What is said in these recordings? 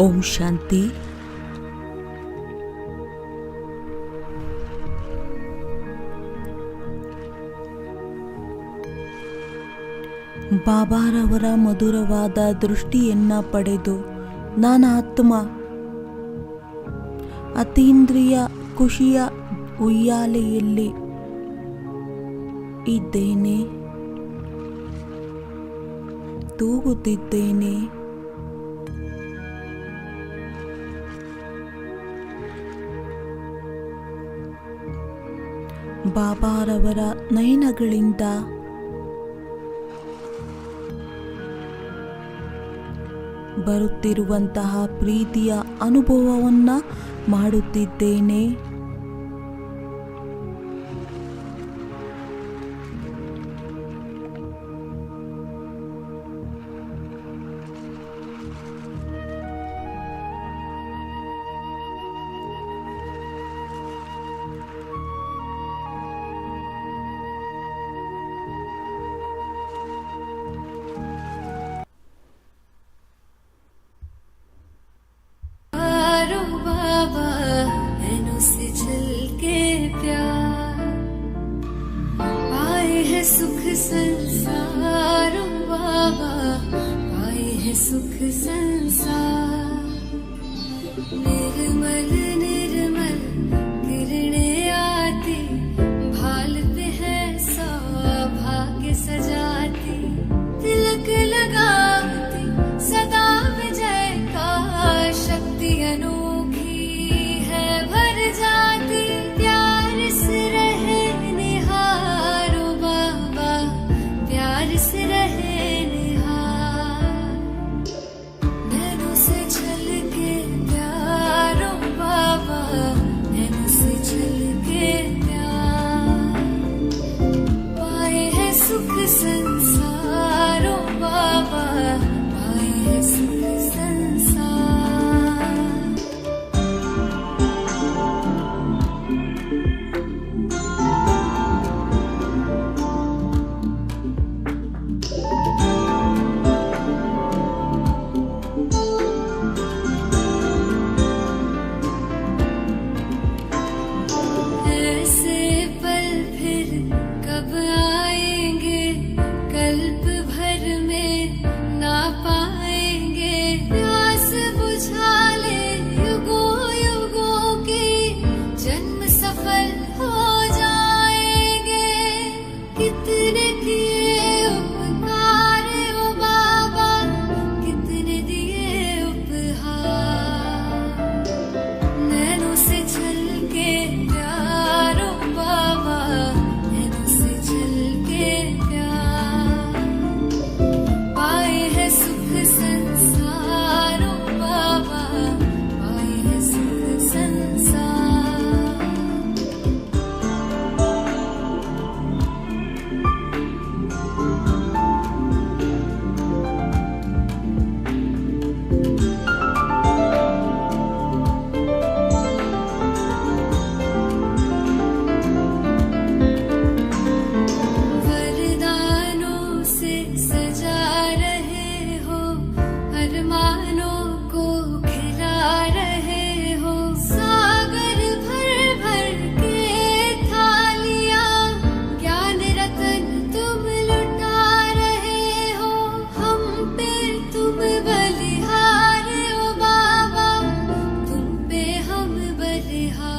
ಓಂ ಶಾಂತಿ. ಬಾಬಾರವರ ಮಧುರವಾದ ದೃಷ್ಟಿಯನ್ನ ಪಡೆದು ನಾನು ಆತ್ಮ ಅತೀಂದ್ರಿಯ ಖುಷಿಯ ಉಯ್ಯಾಲೆಯಲ್ಲಿ ಇದ್ದೇನೆ, ತೂಗುತ್ತಿದ್ದೇನೆ. ಬಾಬಾರವರ ನಯನಗಳಿಂದ ಬರುತ್ತಿರುವಂತಹ ಪ್ರೀತಿಯ ಅನುಭವವನ್ನ ಮಾಡುತ್ತಿದ್ದೇನೆ. सुख संसार बाबा पाए है सुख संसार, निर्मल निर्मल किरणें आती भालते हैं सौभाग्य सजाती, तिलक लगाती सदा विजय का शक्ति अनोखी है भर जाती, प्यार से रहे निहारो बाबा प्यार से रहे निहार, नैनों से छलके प्यारो बाबा नैनों से छलके प्यार, पाए है सुख संसारो बाबा पाए है सुख संसार। ऐसे पल फिर कब आएंगे, कल्प भर में ना पाएंगे, प्यास बुझा ले युगों युगों की जन्म सफल हो जाएंगे, कितने किए उपकार ओ बाबा कितने दिए उपहार, नैनों से छलके प्यारो बाबा नैनों से छलके प्यार, पाए है सुख संसारो बाबा पाए है सुख संसार। वरदानों से सजा रहे हो, अरमानों को खिला रहे हो, सागर भर भर के थालियां ज्ञान रतन तुम लुटा रहे हो, हम पे तुम बलिहार ओ बाबा तुम पे हम बलिहार,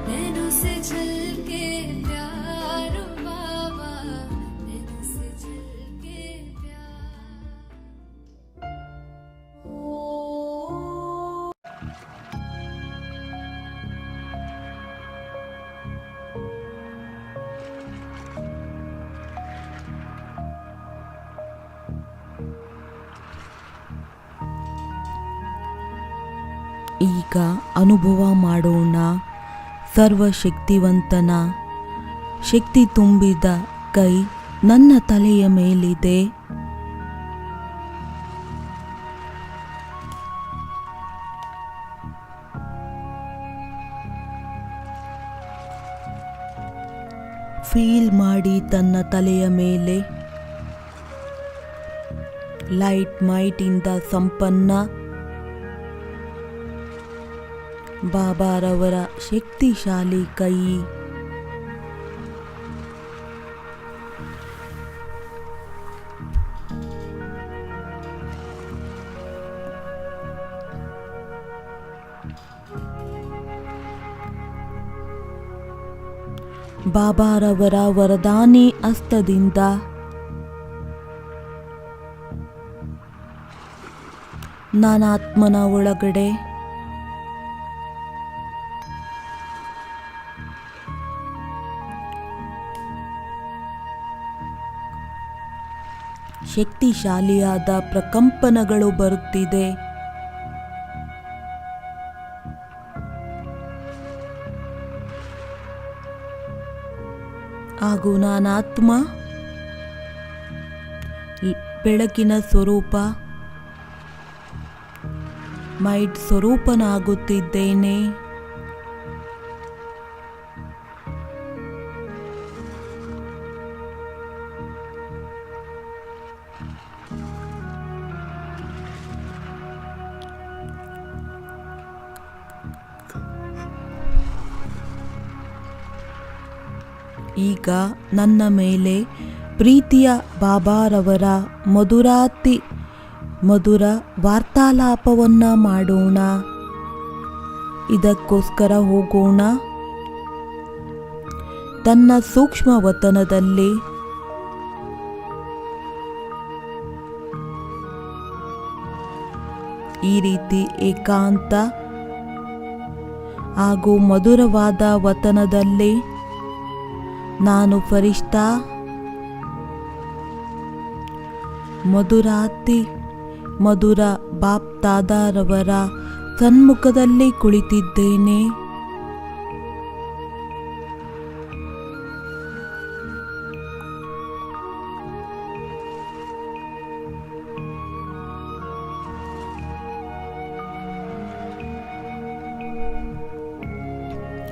नैनों से छलके प्यारो बाबा नैनों से छलके प्यार। ಈಗ ಅನುಭವ ಮಾಡೋಣ. ಸರ್ವಶಕ್ತಿವಂತನ ಶಕ್ತಿ ತುಂಬಿದ ಕೈ ನನ್ನ ತಲೆಯ ಮೇಲಿದೆ. ಫೀಲ್ ಮಾಡಿ ತನ್ನ ತಲೆಯ ಮೇಲೆ ಲೈಟ್ ಮೈಟಿಂದ ಸಂಪನ್ನ ಬಾಬಾರವರ ಶಕ್ತಿಶಾಲಿ ಕೈ ಬಾಬಾರವರ ವರದಾನಿ ಹಸ್ತದಿಂದ ನಾನಾತ್ಮನ ಒಳಗಡೆ ಶಕ್ತಿಶಾಲಿಯಾದ ಪ್ರಕಂಪನಗಳು ಬರುತ್ತಿದೆ. ಹಾಗೂ ನಾನಾತ್ಮ ಬೆಳಕಿನ ಸ್ವರೂಪ ಮೈಟ್ ಸ್ವರೂಪನಾಗುತ್ತಿದ್ದೇನೆ. ಈಗ ನನ್ನ ಮೇಲೆ ಪ್ರೀತಿಯ ಬಾಬಾರವರ ಮಧುರಾತಿ ಮಧುರ ವಾರ್ತಾಲಾಪವನ್ನ ಮಾಡೋಣ. ಇದಕ್ಕೋಸ್ಕರ ಹೋಗೋಣ ತನ್ನ ಸೂಕ್ಷ್ಮ ವತನದಲ್ಲಿ. ಈ ರೀತಿ ಏಕಾಂತ ಹಾಗೂ ಮಧುರವಾದ ವತನದಲ್ಲಿ ನಾನು ಫರಿಷ್ಠಾ ಮಧುರಾತಿ ಮಧುರ ಬಾಪ್ ದಾದಾರವರ ಸನ್ಮುಖದಲ್ಲಿ ಕುಳಿತಿದ್ದೇನೆ.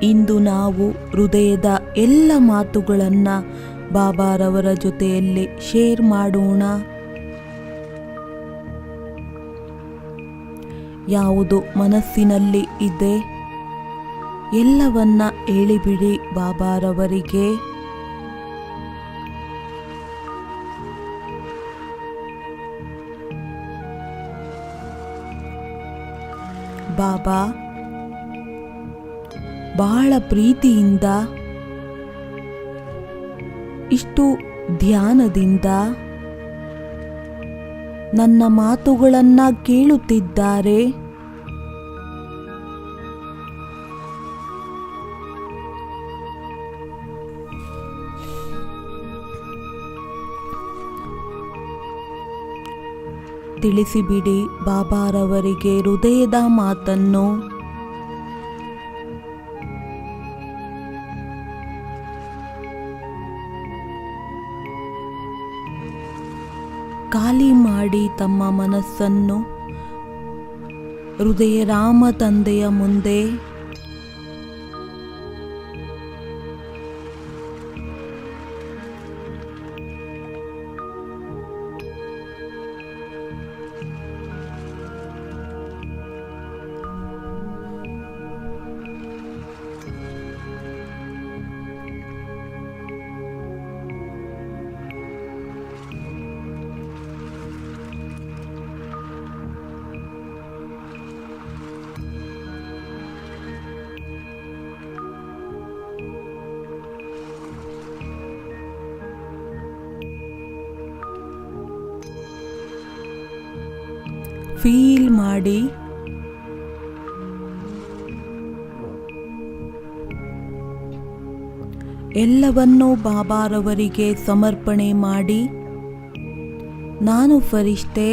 ಇಂದು ನಾವು ಹೃದಯದ ಎಲ್ಲ ಮಾತುಗಳನ್ನು ಬಾಬಾರವರ ಜೊತೆಯಲ್ಲಿ ಶೇರ್ ಮಾಡೋಣ. ಯಾವುದು ಮನಸ್ಸಿನಲ್ಲಿ ಇದೆ ಎಲ್ಲವನ್ನ ಹೇಳಿಬಿಡಿ ಬಾಬಾರವರಿಗೆ. ಬಾಬಾ ಬಹಳ ಪ್ರೀತಿಯಿಂದ ಇಷ್ಟು ಧ್ಯಾನದಿಂದ ನನ್ನ ಮಾತುಗಳನ್ನ ಕೇಳುತ್ತಿದ್ದಾರೆ. ತಿಳಿಸಿಬಿಡಿ ಬಾಬಾರವರಿಗೆ ಹೃದಯದ ಮಾತನ್ನು. ಖಾಲಿ ಮಾಡಿ ತಮ್ಮ ಮನಸ್ಸನ್ನು ಹೃದಯ ರಾಮ ತಂದೆಯ ಮುಂದೆ. ಫೀಲ್ ಮಾಡಿ ಎಲ್ಲವನ್ನೂ ಬಾಬಾರವರಿಗೆ ಸಮರ್ಪಣೆ ಮಾಡಿ. ನಾನು ಫರಿಷ್ಠೆ,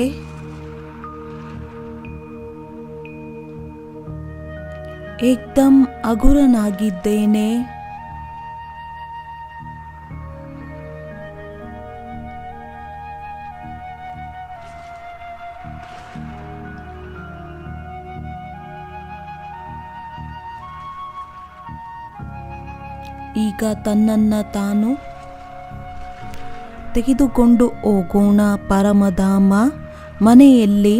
ಏಕ್ದಮ್ ಹಗುರನಾಗಿದ್ದೇನೆ. ಈಗ ತನ್ನನ್ನು ತಾನು ತೆಗೆದುಕೊಂಡು ಹೋಗೋಣ ಪರಮಧಾಮ ಮನೆಯಲ್ಲಿ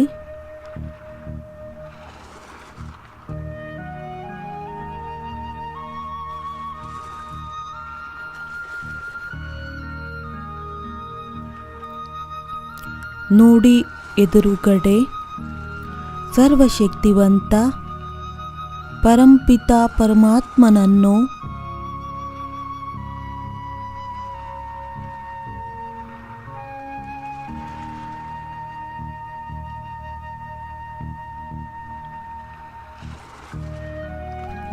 ನೋಡಿ ಎದುರುಗಡೆ ಸರ್ವಶಕ್ತಿವಂತ ಪರಂಪಿತ ಪರಮಾತ್ಮನನ್ನು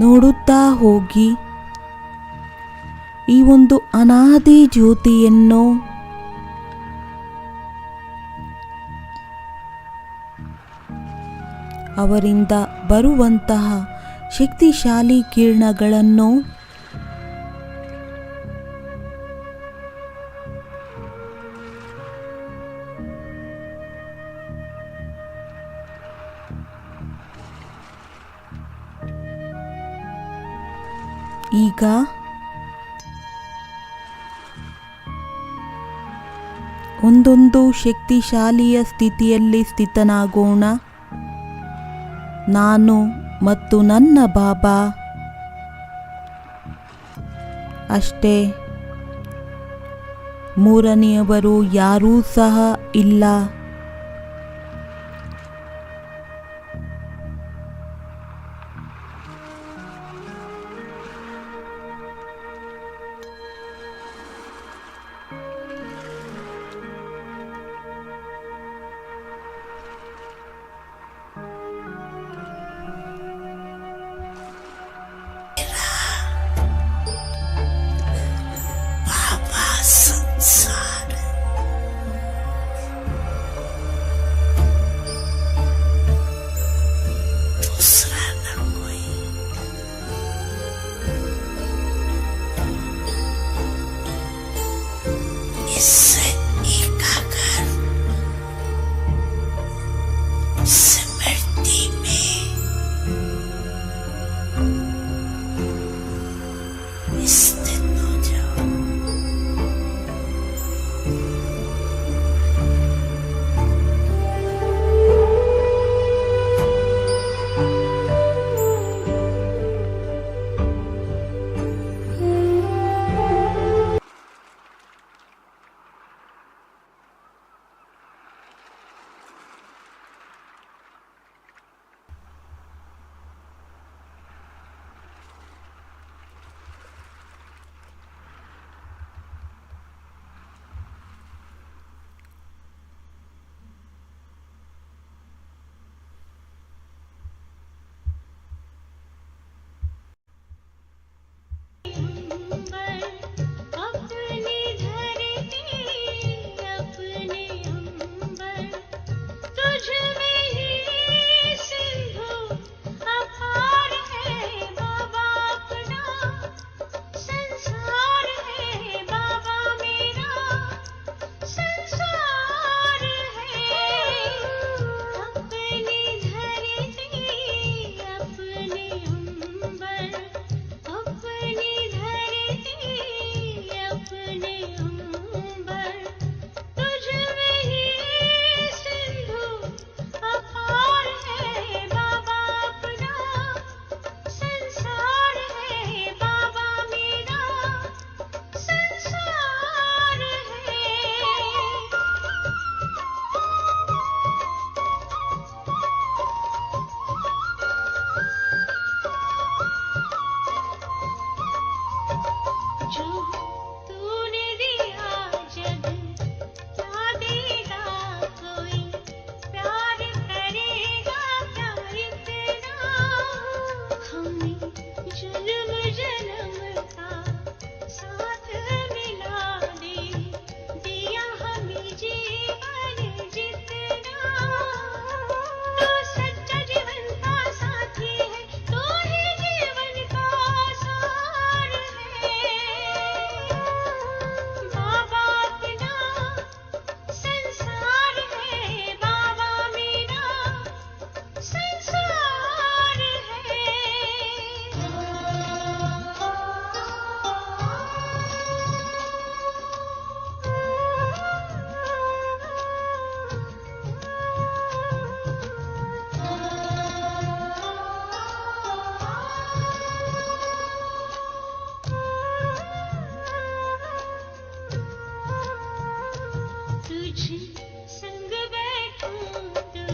ನೋಡುತ್ತಾ ಹೋಗಿ ಈ ಒಂದು ಅನಾದಿ ಜ್ಯೋತಿಯನ್ನು ಅವರಿಂದ ಬರುವಂತಹ ಶಕ್ತಿಶಾಲಿ ಕಿರಣಗಳನ್ನು ಈಗ ಒಂದೊಂದು ಶಕ್ತಿಶಾಲಿಯ ಸ್ಥಿತಿಯಲ್ಲಿ ಸ್ಥಿತನಾಗೋಣ. ನಾನು ಮತ್ತು ನನ್ನ ಬಾಬಾ ಅಷ್ಟೇ, ಮೂರನೆಯವರು ಯಾರೂ ಸಹ ಇಲ್ಲ.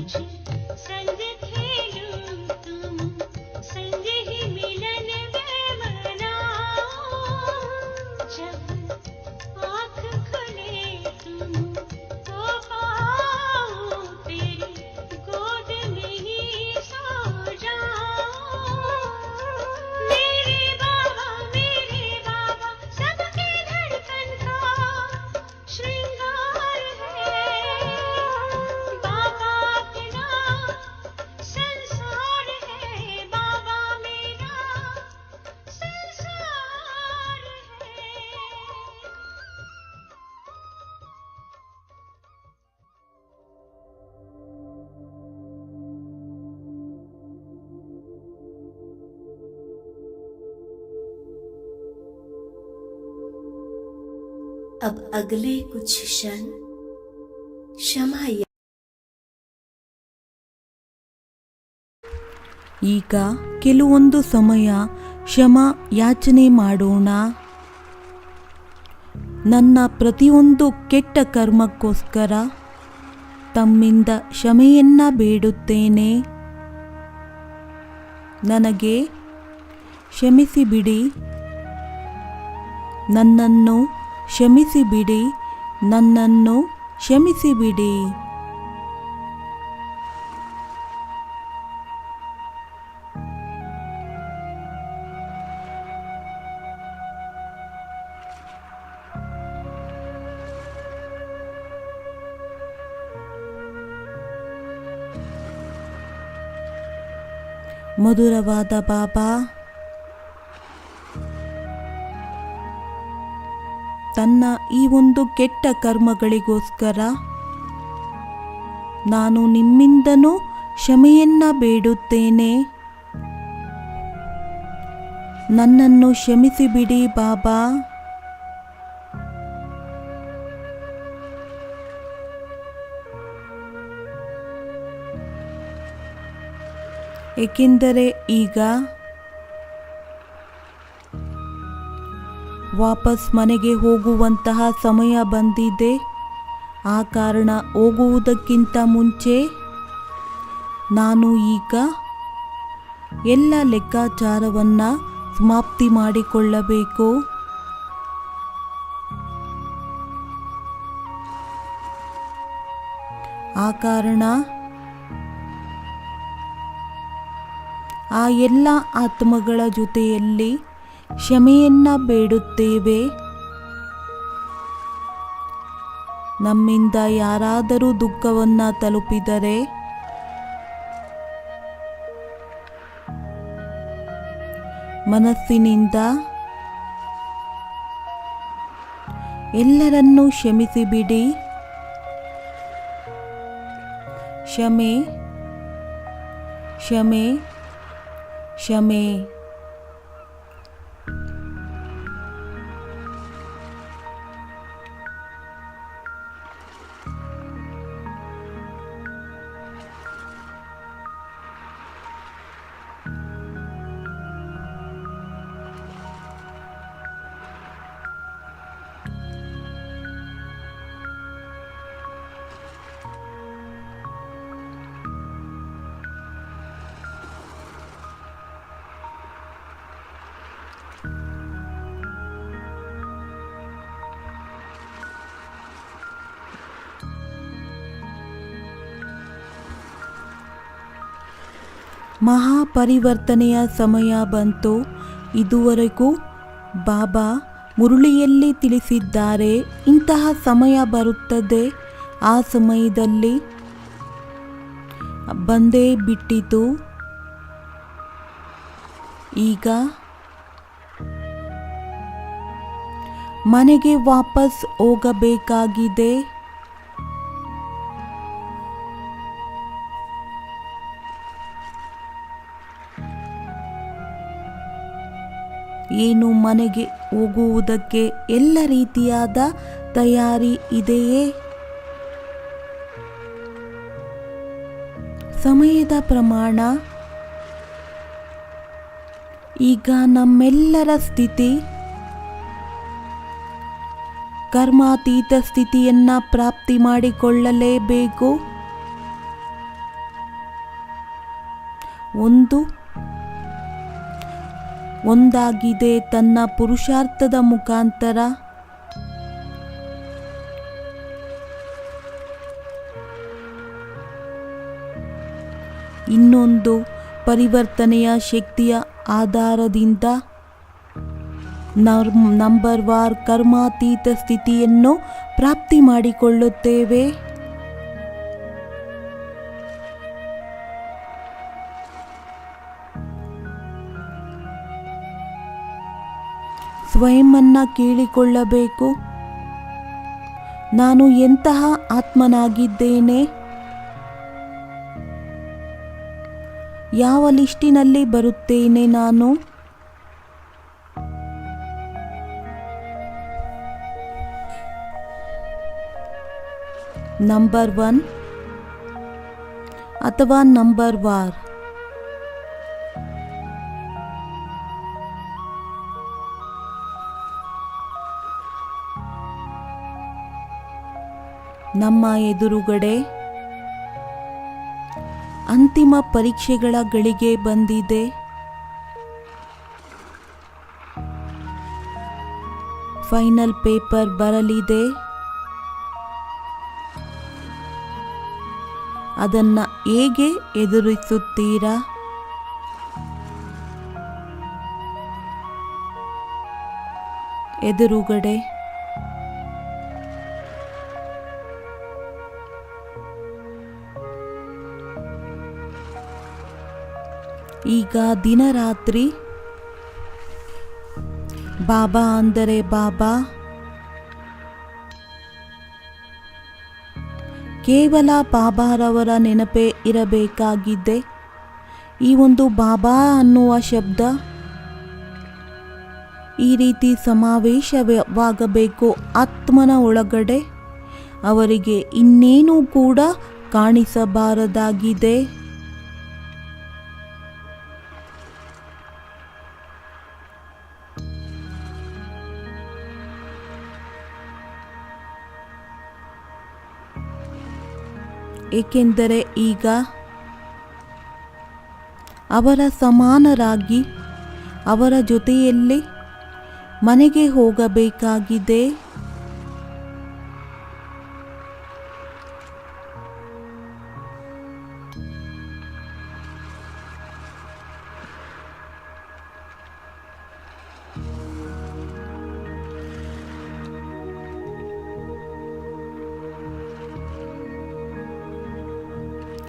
कुछ संग खेलूं तुम संग ही मिलन में मनाओ जब आँख खुले तुम तो पाऊं तेरी गोद में ही सो जाऊं मेरे बाबा सबके धड़कन का श्रृंगार है बाबा अपना संसार है बाबा मेरा संसार है। अब अगले कुछ क्षण क्षमा ಈಗ ಕೆಲವೊಂದು ಸಮಯ ಕ್ಷಮ ಯಾಚನೆ ಮಾಡೋಣ. ನನ್ನ ಪ್ರತಿಯೊಂದು ಕೆಟ್ಟ ಕರ್ಮಕ್ಕೋಸ್ಕರ ತಮ್ಮಿಂದ ಕ್ಷಮೆಯನ್ನ ಬೇಡುತ್ತೇನೆ. ನನಗೆ ಕ್ಷಮಿಸಿಬಿಡಿ, ನನ್ನನ್ನು ಕ್ಷಮಿಸಿಬಿಡಿ, ನನ್ನನ್ನು ಕ್ಷಮಿಸಿಬಿಡಿ. ಮಧುರವಾದ ಬಾಬಾ, ತನ್ನ ಈ ಒಂದು ಕೆಟ್ಟ ಕರ್ಮಗಳಿಗೋಸ್ಕರ ನಾನು ನಿಮ್ಮಿಂದನೂ ಕ್ಷಮೆಯನ್ನ ಬೇಡುತ್ತೇನೆ. ನನ್ನನ್ನು ಕ್ಷಮಿಸಿಬಿಡಿ ಬಾಬಾ. ಏಕೆಂದರೆ ಈಗ ವಾಪಸ್ ಮನೆಗೆ ಹೋಗುವಂತಹ ಸಮಯ ಬಂದಿದೆ. ಆ ಕಾರಣ ಹೋಗುವುದಕ್ಕಿಂತ ಮುಂಚೆ ನಾನು ಈಗ ಎಲ್ಲ ಲೆಕ್ಕಾಚಾರವನ್ನು ಸಮಾಪ್ತಿ ಮಾಡಿಕೊಳ್ಳಬೇಕು. ಆ ಕಾರಣ ಆ ಎಲ್ಲ ಆತ್ಮಗಳ ಜೊತೆಯಲ್ಲಿ ಕ್ಷಮೆಯನ್ನ ಬೇಡುತ್ತೇವೆ. ನಮ್ಮಿಂದ ಯಾರಾದರೂ ದುಃಖವನ್ನ ತಲುಪಿದರೆ ಮನಸ್ಸಿನಿಂದ ಎಲ್ಲರನ್ನೂ ಕ್ಷಮಿಸಿಬಿಡಿ. ಕ್ಷಮೆ ಕ್ಷಮೆ ಕ್ಷಮೆ. ಮಹಾಪರಿವರ್ತನೆಯ ಸಮಯ ಬಂತು. ಇದುವರೆಗೂ ಬಾಬಾ ಮುರುಳಿಯಲ್ಲಿ ತಿಳಿಸಿದ್ದಾರೆ, ಇಂತಹ ಸಮಯ ಬರುತ್ತದೆ. ಆ ಸಮಯದಲ್ಲಿ ಬಂದೇ ಬಿಟ್ಟಿತು. ಈಗ ಮನೆಗೆ ವಾಪಸ್ ಹೋಗಬೇಕಾಗಿದೆ. ಏನು ಮನೆಗೆ ಹೋಗುವುದಕ್ಕೆ ಎಲ್ಲ ರೀತಿಯಾದ ತಯಾರಿ ಇದೆಯೇ? ಸಮಯದ ಪ್ರಮಾಣ ಈಗ ನಮ್ಮೆಲ್ಲರ ಸ್ಥಿತಿ ಕರ್ಮಾತೀತ ಸ್ಥಿತಿಯನ್ನ ಪ್ರಾಪ್ತಿ ಮಾಡಿಕೊಳ್ಳಲೇಬೇಕು. ಒಂದಾಗಿದೆ ತನ್ನ ಪುರುಷಾರ್ಥದ ಮುಖಾಂತರ. ಇನ್ನೊಂದು ಪರಿವರ್ತನೆಯ ಶಕ್ತಿಯ ಆಧಾರದಿಂದ ನಂಬರ್ ವಾರ್ ಕರ್ಮಾತೀತ ಸ್ಥಿತಿಯನ್ನು ಪ್ರಾಪ್ತಿ ಮಾಡಿಕೊಳ್ಳುತ್ತೇವೆ. ಸ್ವಯಂಅನ್ನ ಕೇಳಿಕೊಳ್ಳಬೇಕು, ನಾನು ಎಂತಹ ಆತ್ಮನಾಗಿದ್ದೇನೆ, ಯಾವ ಲಿಸ್ಟಿನಲ್ಲಿ ಬರುತ್ತೇನೆ ನಾನು. ನಂಬರ್ 1 ಅಥವಾ ನಂಬರ್ ವಾರ್. ನಮ್ಮ ಎದುರುಗಡೆ ಅಂತಿಮ ಪರೀಕ್ಷೆಗಳ ಗಳಿಗೆ ಬಂದಿದೆ. ಫೈನಲ್ ಪೇಪರ್ ಬರಲಿದೆ. ಅದನ್ನು ಹೇಗೆ ಎದುರಿಸುತ್ತೀರಾ? ಎದುರುಗಡೆ ಈಗ ದಿನರಾತ್ರಿ ಬಾಬಾ ಅಂದರೆ ಬಾಬಾ, ಕೇವಲ ಬಾಬಾರವರ ನೆನಪೇ ಇರಬೇಕಾಗಿದೆ. ಈ ಒಂದು ಬಾಬಾ ಅನ್ನುವ ಶಬ್ದ ಈ ರೀತಿ ಸಮಾವೇಶವಾಗಬೇಕು ಆತ್ಮನ ಒಳಗಡೆ. ಅವರಿಗೆ ಇನ್ನೇನೂ ಕೂಡ ಕಾಣಿಸಬಾರದಾಗಿದೆ. ಏಕೆಂದರೆ ಈಗ ಅವರ ಸಮಾನರಾಗಿ ಅವರ ಜೊತೆಯಲ್ಲಿ ಮನೆಗೆ ಹೋಗಬೇಕಾಗಿದೆ.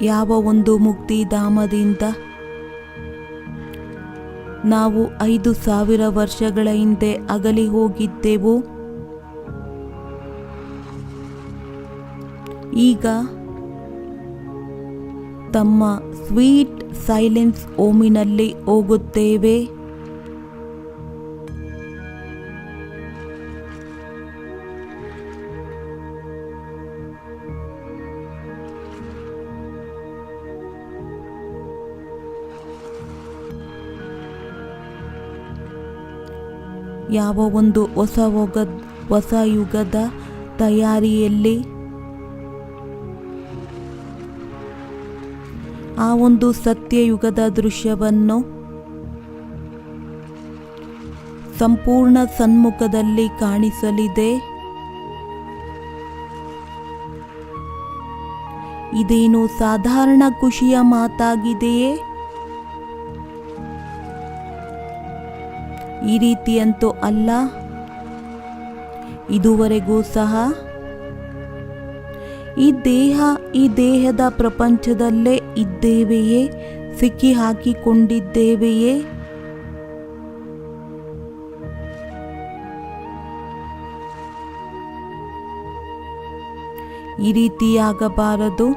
ಯಾವ ಒಂದು ಮುಕ್ತಿಧಾಮದಿಂದ ನಾವು 5000 ವರ್ಷಗಳ ಹಿಂದೆ ಅಗಲಿ ಹೋಗಿದ್ದೆವು, ಈಗ ತಮ್ಮ ಸ್ವೀಟ್ ಸೈಲೆನ್ಸ್ ಓಮಿನಲ್ಲಿ ಹೋಗುತ್ತೇವೆ. ಯಾವ ಒಂದು ಹೊಸ ಯುಗದ ತಯಾರಿಯಲ್ಲಿ ಆ ಒಂದು ಸತ್ಯಯುಗದ ದೃಶ್ಯವನ್ನು ಸಂಪೂರ್ಣ ಸನ್ಮುಖದಲ್ಲಿ ಕಾಣಿಸಲಿದೆ. ಇದೇನು ಸಾಧಾರಣ ಖುಷಿಯ ಮಾತಾಗಿದೆಯೇ? ಈ ರೀತಿಯಂತೂ ಅಲ್ಲ. ಇದುವರೆಗೂ ಸಹ ಈ ದೇಹದ ಪ್ರಪಂಚದಲ್ಲೇ ಇದ್ದೇವೆಯೇ? ಸಿಕ್ಕಿ ಹಾಕಿಕೊಂಡಿದ್ದೇವೆಯೇ? ಈ ರೀತಿಯಾಗಬಾರದು.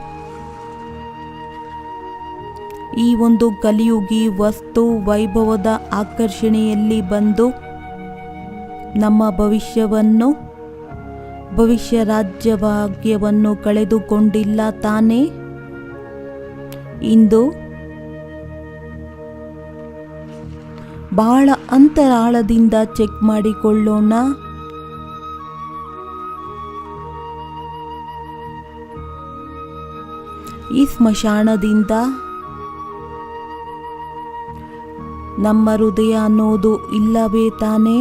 ಈ ಒಂದು ಕಲಿಯುಗಿ ವಸ್ತು ವೈಭವದ ಆಕರ್ಷಣೆಯಲ್ಲಿ ಬಂದು ನಮ್ಮ ಭವಿಷ್ಯ ರಾಜ್ಯ ಭಾಗ್ಯವನ್ನು ಕಳೆದುಕೊಂಡಿಲ್ಲ ತಾನೇ? ಇಂದು ಬಹಳ ಅಂತರಾಳದಿಂದ ಚೆಕ್ ಮಾಡಿಕೊಳ್ಳೋಣ. ಈ ಸ್ಮಶಾನದಿಂದ ನಮ್ಮ ಹೃದಯ ಅನ್ನೋದು ಇಲ್ಲವೇ ತಾನೇ?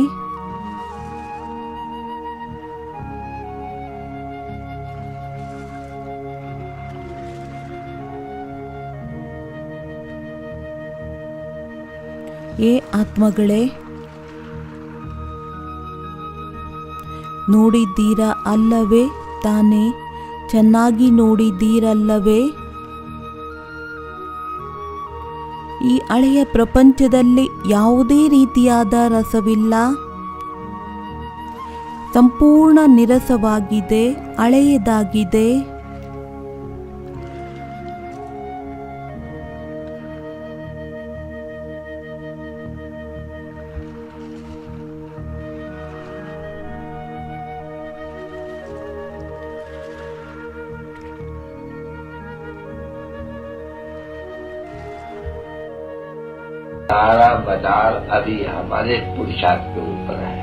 ಏ ಆತ್ಮಗಳೇ, ನೋಡಿದ್ದೀರಾ ಅಲ್ಲವೇ ತಾನೇ? ಚೆನ್ನಾಗಿ ನೋಡಿದ್ದೀರಲ್ಲವೇ? ಈ ಹಳೆಯ ಪ್ರಪಂಚದಲ್ಲಿ ಯಾವುದೇ ರೀತಿಯಾದ ರಸವಿಲ್ಲ, ಸಂಪೂರ್ಣ ನಿರಸವಾಗಿದೆ, ಹಳೆಯದಾಗಿದೆ. सारा बाजार अभी हमारे पुरुषार्थ के ऊपर है।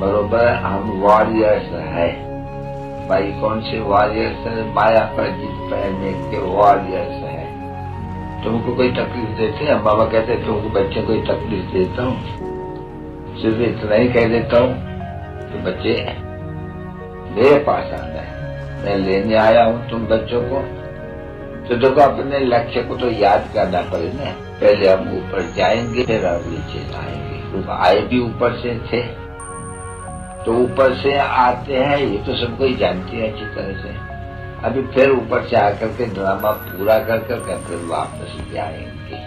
बरोबर हम वॉरियर्स है। भाई कौन से वॉरियर्स है? माया पर जीत पाने के वॉरियर्स है। तुमको कोई तकलीफ देते हैं? बाबा कहते हैं तुमको बच्चे कोई तकलीफ देता हूँ? सिर्फ इतना ही कह देता हूँ तो बच्चे मेरे पास आता है, मैं लेने आया हूँ तुम बच्चों को। तो देखो अपने लक्ष्य को तो याद करना पड़ेगा। पहले हम ऊपर जाएंगे फिर हम नीचे आएंगे। तो आए भी ऊपर से थे, तो ऊपर से आते हैं ये तो सबको ही जानते हैं अच्छी तरह से। अभी फिर ऊपर से आकर के ड्रामा पूरा कर कर फिर वापस जाएंगे।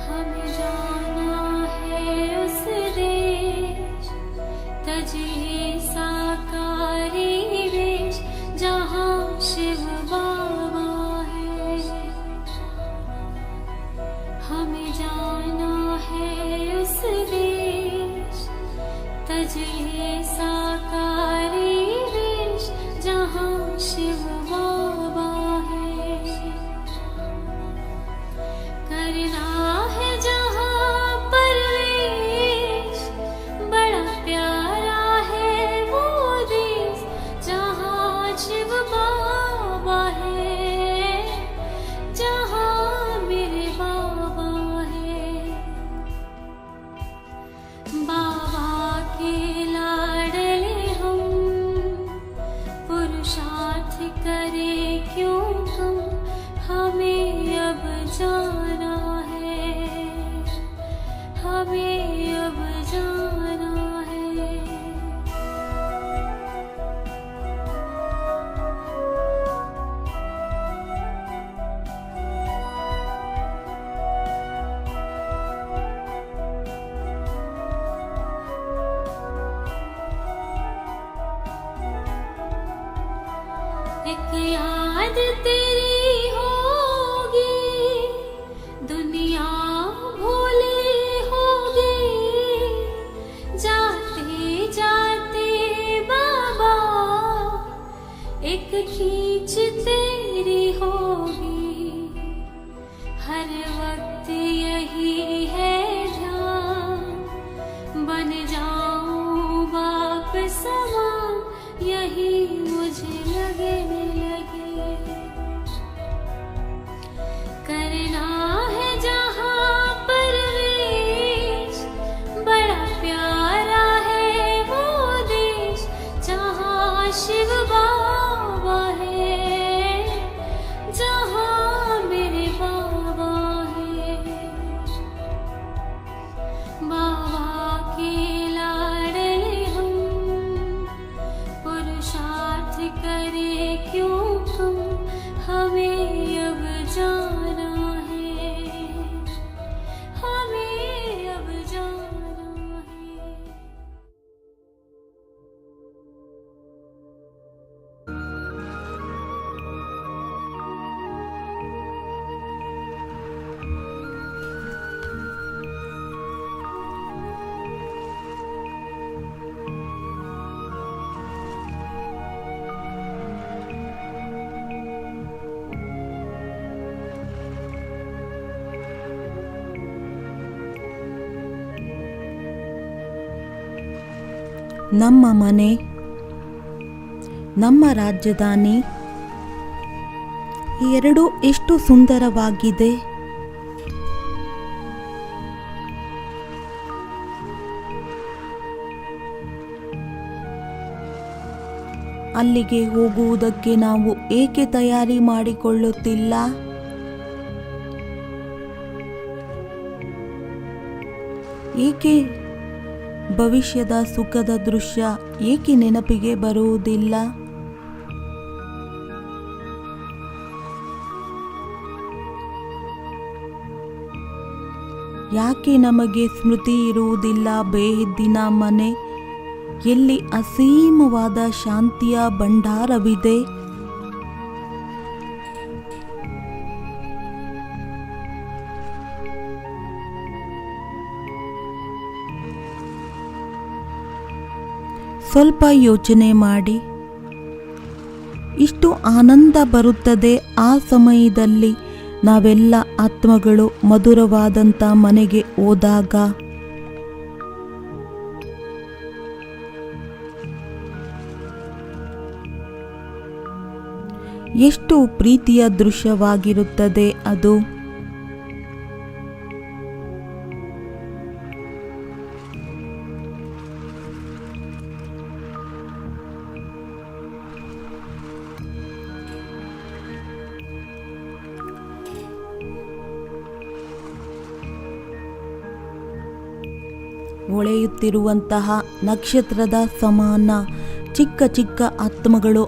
हमें जाना है उस देश तजे साकारी वेश जहाँ शिव बाबा है। हमें जाना है उस देश तजे साकारी वेश जहाँ शिव बाबा है। करना है जहाँ परवेश, बड़ा प्यारा है वो देश जहाँ शिव बाबा है, जहाँ मेरे बाबा है। बाबा के लाडले हम, पुरुषार्थ करे क्यों हम, हमें अब जाना है, हमें अब जाना है। एक याद तेरी होगी ನಮ್ಮ ಮನೆ, ನಮ್ಮ ರಾಜಧಾನಿ ಈ ಎರಡೂ ಎಷ್ಟು ಸುಂದರವಾಗಿದೆ. ಅಲ್ಲಿಗೆ ಹೋಗುವುದಕ್ಕೆ ನಾವು ಏಕೆ ತಯಾರಿ ಮಾಡಿಕೊಳ್ಳುತ್ತಿಲ್ಲ? ಏಕೆ ಭವಿಷ್ಯದ ಸುಖದ ದೃಶ್ಯ ಏಕೆ ನೆನಪಿಗೆ ಬರುವುದಿಲ್ಲ? ಯಾಕೆ ನಮಗೆ ಸ್ಮೃತಿ ಇರುವುದಿಲ್ಲ ಬೇಹದ್ದಿನ ಮನೆ ಎಲ್ಲಿ ಅಸೀಮವಾದ ಶಾಂತಿಯ ಭಂಡಾರವಿದೆ? ಸ್ವಲ್ಪ ಯೋಚನೆ ಮಾಡಿ. ಇಷ್ಟು ಆನಂದ ಬರುತ್ತದೆ ಆ ಸಮಯದಲ್ಲಿ ನಾವೆಲ್ಲ ಆತ್ಮಗಳು ಮಧುರವಾದಂಥ ಮನೆಗೆ ಹೋದಾಗ. ಎಷ್ಟು ಪ್ರೀತಿಯ ದೃಶ್ಯವಾಗಿರುತ್ತದೆ ಅದು. ಹೊಳೆಯುತ್ತಿರುವಂತಹ ನಕ್ಷತ್ರದ ಸಮಾನ ಚಿಕ್ಕ ಚಿಕ್ಕ ಆತ್ಮಗಳು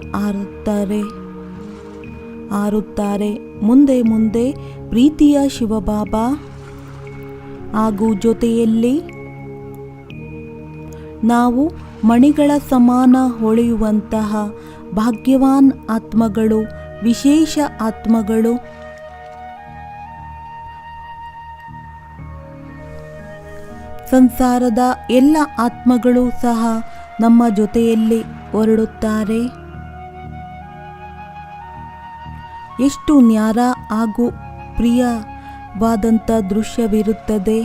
ಹಾರುತ್ತಾರೆ ಮುಂದೆ ಮುಂದೆ ಪ್ರೀತಿಯ ಶಿವಬಾಬಾ ಹಾಗೂ ಜೊತೆಯಲ್ಲಿ ನಾವು ಮಣಿಗಳ ಸಮಾನ ಹೊಳೆಯುವಂತಹ ಭಾಗ್ಯವಾನ್ ಆತ್ಮಗಳು, ವಿಶೇಷ ಆತ್ಮಗಳು. ಸಂಸಾರದ ಎಲ್ಲ ಆತ್ಮಗಳು ಸಹ ನಮ್ಮ ಜೊತೆಯಲ್ಲಿ ಹೊರಡುತ್ತಾರೆ. ಎಷ್ಟು ನ್ಯಾರ ಹಾಗೂ ಪ್ರಿಯವಾದಂಥ ದೃಶ್ಯವಿರುತ್ತದೆ.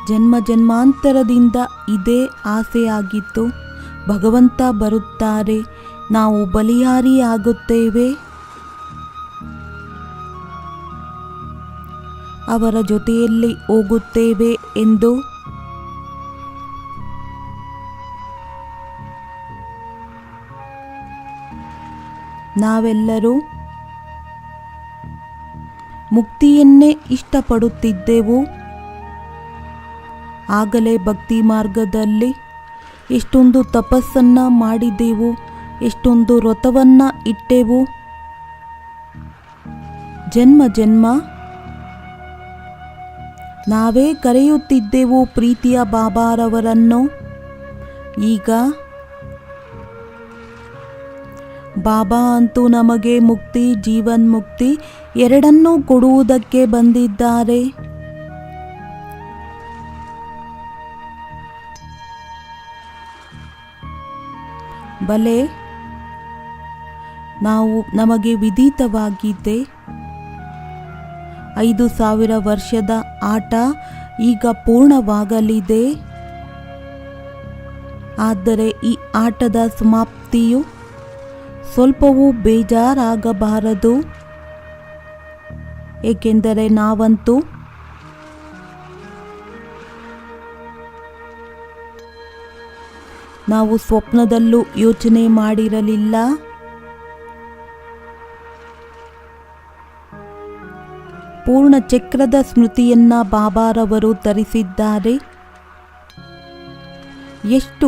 ಜನ್ಮ ಜನ್ಮಾಂತರದಿಂದ ಇದೇ ಆಸೆಯಾಗಿತ್ತು. ಭಗವಂತ ಬರುತ್ತಾರೆ, ನಾವು ಬಲಿಹಾರಿಯಾಗುತ್ತೇವೆ, ಅವರ ಜೊತೆಯಲ್ಲಿ ಹೋಗುತ್ತೇವೆ ಎಂದು. ನಾವೆಲ್ಲರೂ ಮುಕ್ತಿಯನ್ನೇ ಇಷ್ಟಪಡುತ್ತಿದ್ದೆವು. ಆಗಲೇ ಭಕ್ತಿ ಮಾರ್ಗದಲ್ಲಿ ಎಷ್ಟೊಂದು ತಪಸ್ಸನ್ನು ಮಾಡಿದೆವು, ಎಷ್ಟೊಂದು ವ್ರತವನ್ನು ಇಟ್ಟೆವು. ಜನ್ಮ ಜನ್ಮ ನಾವೇ ಕರೆಯುತ್ತಿದ್ದೆವು ಪ್ರೀತಿಯ ಬಾಬಾರವರನ್ನು. ಈಗ ಬಾಬಾ ಅಂತೂ ನಮಗೆ ಮುಕ್ತಿ, ಜೀವನ್ಮುಕ್ತಿ ಎರಡನ್ನೂ ಕೊಡುವುದಕ್ಕೆ ಬಂದಿದ್ದಾರೆ. ಬಲೆ ನಮಗೆ ವಿದಿತವಾಗಿದೆ. 5000 ವರ್ಷದ ಆಟ ಈಗ ಪೂರ್ಣವಾಗಲಿದೆ. ಆದರೆ ಈ ಆಟದ ಸಮಾಪ್ತಿಯು ಸ್ವಲ್ಪವೂ ಬೇಜಾರಾಗಬಾರದು. ಏಕೆಂದರೆ ನಾವಂತೂ ನಾವು ಸ್ವಪ್ನದಲ್ಲೂ ಯೋಚನೆ ಮಾಡಿರಲಿಲ್ಲ. ಪೂರ್ಣ ಚಕ್ರದ ಸ್ಮೃತಿಯನ್ನ ಬಾಬಾರವರು ತರಿಸಿದ್ದಾರೆ. ಎಷ್ಟು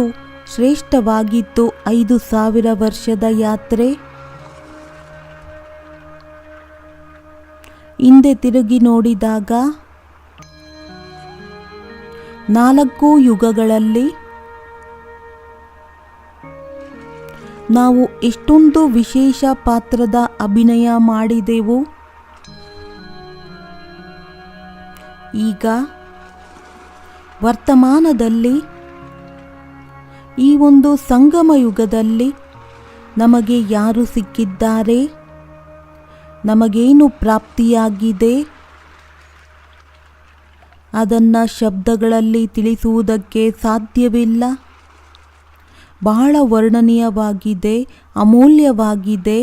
ಶ್ರೇಷ್ಠವಾಗಿತ್ತು 5000 ವರ್ಷದ ಯಾತ್ರೆ. ಹಿಂದೆ ತಿರುಗಿ ನೋಡಿದಾಗ 4 ಯುಗಗಳಲ್ಲಿ ನಾವು ಎಷ್ಟೊಂದು ವಿಶೇಷ ಪಾತ್ರದ ಅಭಿನಯ ಮಾಡಿದೆವು. ಈಗ ವರ್ತಮಾನದಲ್ಲಿ ಈ ಒಂದು ಸಂಗಮ ಯುಗದಲ್ಲಿ ನಮಗೆ ಯಾರು ಸಿಕ್ಕಿದ್ದಾರೆ? ನಮಗೇನು ಪ್ರಾಪ್ತಿಯಾಗಿದೆ ಅದನ್ನು ಶಬ್ದಗಳಲ್ಲಿ ತಿಳಿಸುವುದಕ್ಕೆ ಸಾಧ್ಯವಿಲ್ಲ. ಬಹಳ ವರ್ಣನೀಯವಾಗಿದೆ, ಅಮೂಲ್ಯವಾಗಿದೆ.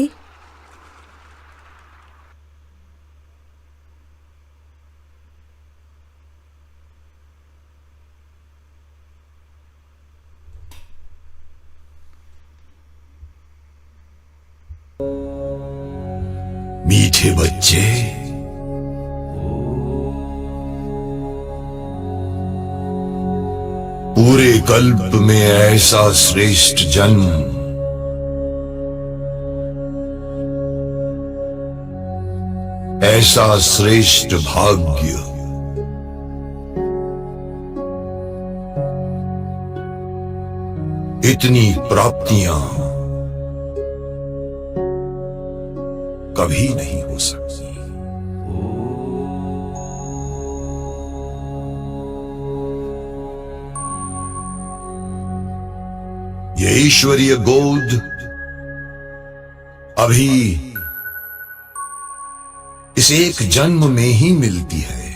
मीठे बच्चे, पूरे कल्प में ऐसा श्रेष्ठ जन्म, ऐसा श्रेष्ठ भाग्य, इतनी प्राप्तियां कभी नहीं हो सकती। ये ईश्वरीय गोद अभी इस एक जन्म में ही मिलती है।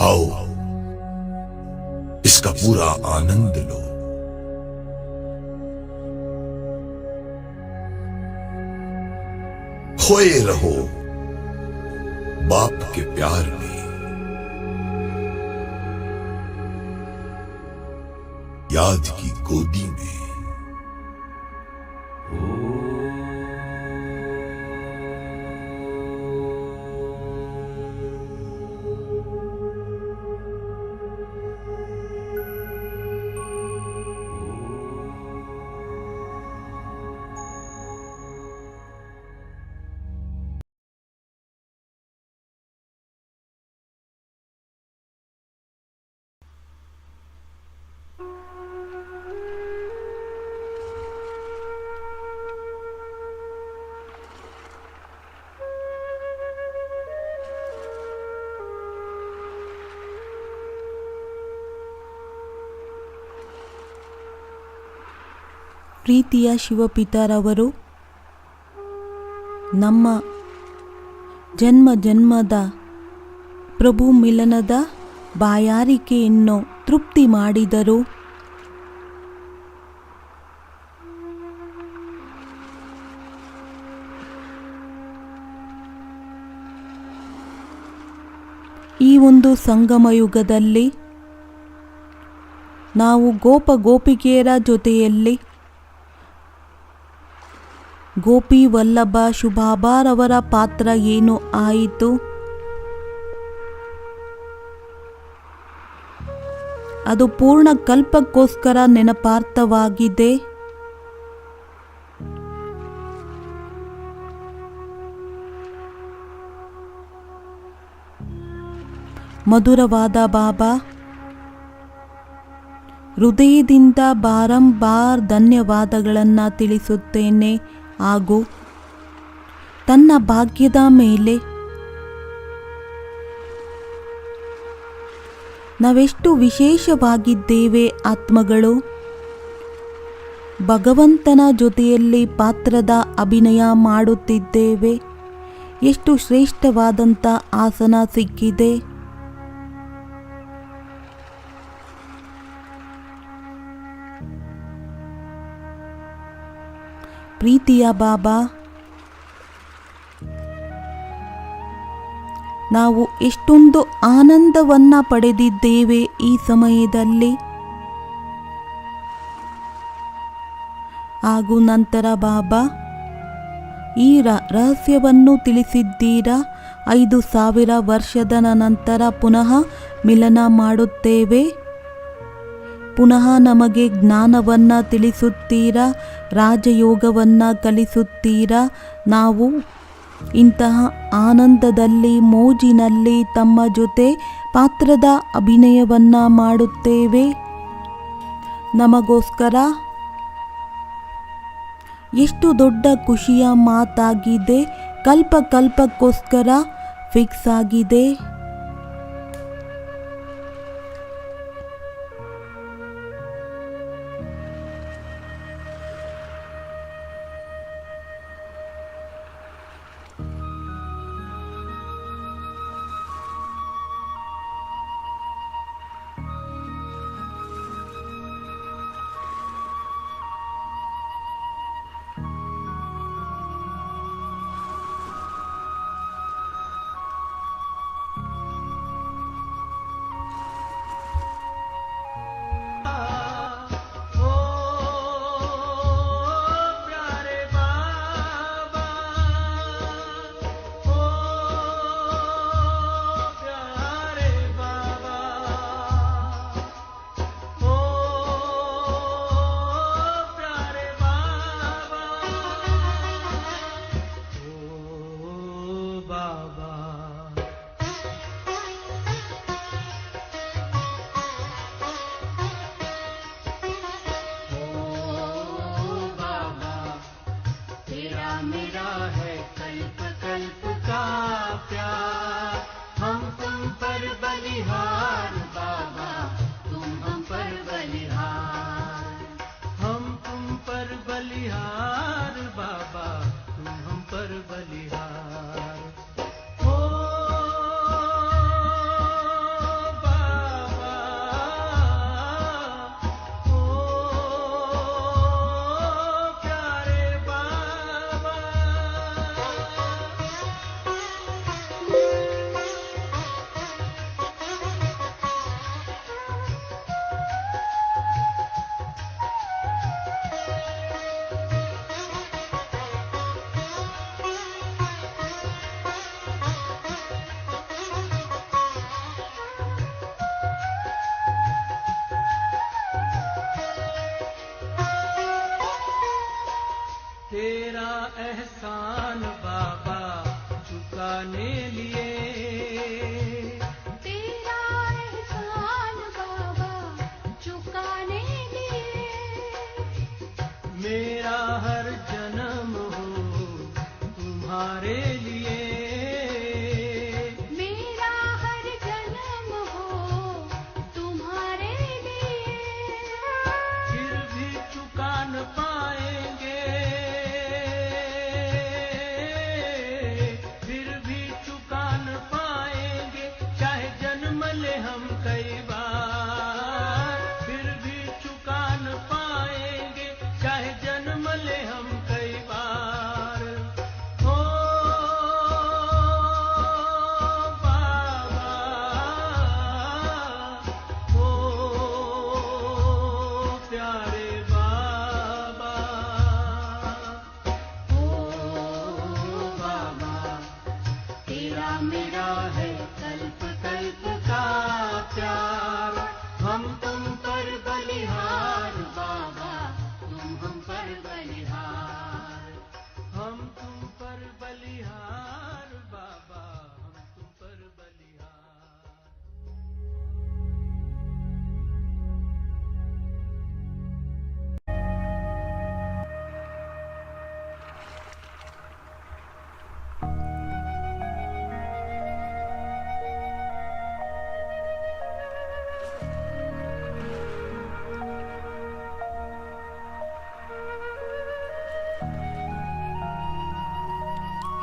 आओ इसका पूरा आनंद लो। खोए रहो बाप के प्यार में, याद की गोदी में। ಪ್ರೀತಿಯ ಶಿವಪಿತರವರು ನಮ್ಮ ಜನ್ಮ ಜನ್ಮದ ಪ್ರಭು ಮಿಲನದ ಬಾಯಾರಿಕೆಯನ್ನು ತೃಪ್ತಿ ಮಾಡಿದರು. ಈ ಒಂದು ಸಂಗಮ ಯುಗದಲ್ಲಿ ನಾವು ಗೋಪ ಗೋಪಿಕೆಯರ ಜೊತೆಯಲ್ಲಿ ಗೋಪಿ ವಲ್ಲಭ ಶುಭಾಬಾರವರ ಪಾತ್ರ ಏನು ಆಯಿತು? ಅದು ಪೂರ್ಣ ಕಲ್ಪಕ್ಕೋಸ್ಕರ ನೆನಪಾರ್ಥವಾಗಿದೆ. ಮಧುರವಾದ ಬಾಬಾ, ಹೃದಯದಿಂದ ಬಾರಂಬಾರ್ ಧನ್ಯವಾದಗಳನ್ನು ತಿಳಿಸುತ್ತೇನೆ. ಹಾಗೂ ತನ್ನ ಭಾಗ್ಯದ ಮೇಲೆ ನಾವೆಷ್ಟು ವಿಶೇಷವಾಗಿದ್ದೇವೆ ಆತ್ಮಗಳು. ಭಗವಂತನ ಜೊತೆಯಲ್ಲಿ ಪಾತ್ರದ ಅಭಿನಯ ಮಾಡುತ್ತಿದ್ದೇವೆ. ಎಷ್ಟು ಶ್ರೇಷ್ಠವಾದಂಥ ಆಸನ ಸಿಕ್ಕಿದೆ. ಪ್ರೀತಿಯ ಬಾಬಾ, ನಾವು ಎಷ್ಟೊಂದು ಆನಂದವನ್ನು ಪಡೆದಿದ್ದೇವೆ ಈ ಸಮಯದಲ್ಲಿ. ಹಾಗೂ ನಂತರ ಬಾಬಾ ಈ ರಹಸ್ಯವನ್ನು ತಿಳಿಸಿದ್ದೀರಾ. 5000 ವರ್ಷದ ನಂತರ ಪುನಃ ಮಿಲನ ಮಾಡುತ್ತೇವೆ. ಪುನಃ ನಮಗೆ ಜ್ಞಾನವನ್ನು ತಿಳಿಸುತ್ತೀರಾ, ರಾಜಯೋಗವನ್ನು ಕಲಿಸುತ್ತೀರಾ. ನಾವು ಇಂತಹ ಆನಂದದಲ್ಲಿ ಮೋಜಿನಲ್ಲಿ ತಮ್ಮ ಜೊತೆ ಪಾತ್ರದ ಅಭಿನಯವನ್ನು ಮಾಡುತ್ತೇವೆ. ನಮಗೋಸ್ಕರ ಎಷ್ಟು ದೊಡ್ಡ ಖುಷಿಯ ಮಾತಾಗಿದೆ. ಕಲ್ಪಕ್ಕೋಸ್ಕರ ಫಿಕ್ಸ್ ಆಗಿದೆ. ओ बाबा, ओ प्यारे बाबा। तेरा एहसान बाबा चुकाने लिए, तेरा एहसान बाबा चुकाने लिए, मेरा हर जन्म हो तुम्हारे लिए। मेरा हर जन्म हो तुम्हारे लिए, फिर भी चुका न पाएंगे, फिर भी चुका न पाएंगे, चाहे जन्म ले हम कई बार। फिर भी चुका न पाएंगे, चाहे जन्म ले हम कई बार। ओ बाबा, ओ प्यारे बाबा, ओ बाबा, तेरा मेरा है कल्प कल्प का प्यार। हम तुम पर बलिहार बाबा, तुम हम पर बलिहार। हम तुम पर बलिहार बाबा, हम तुम पर बलिहार।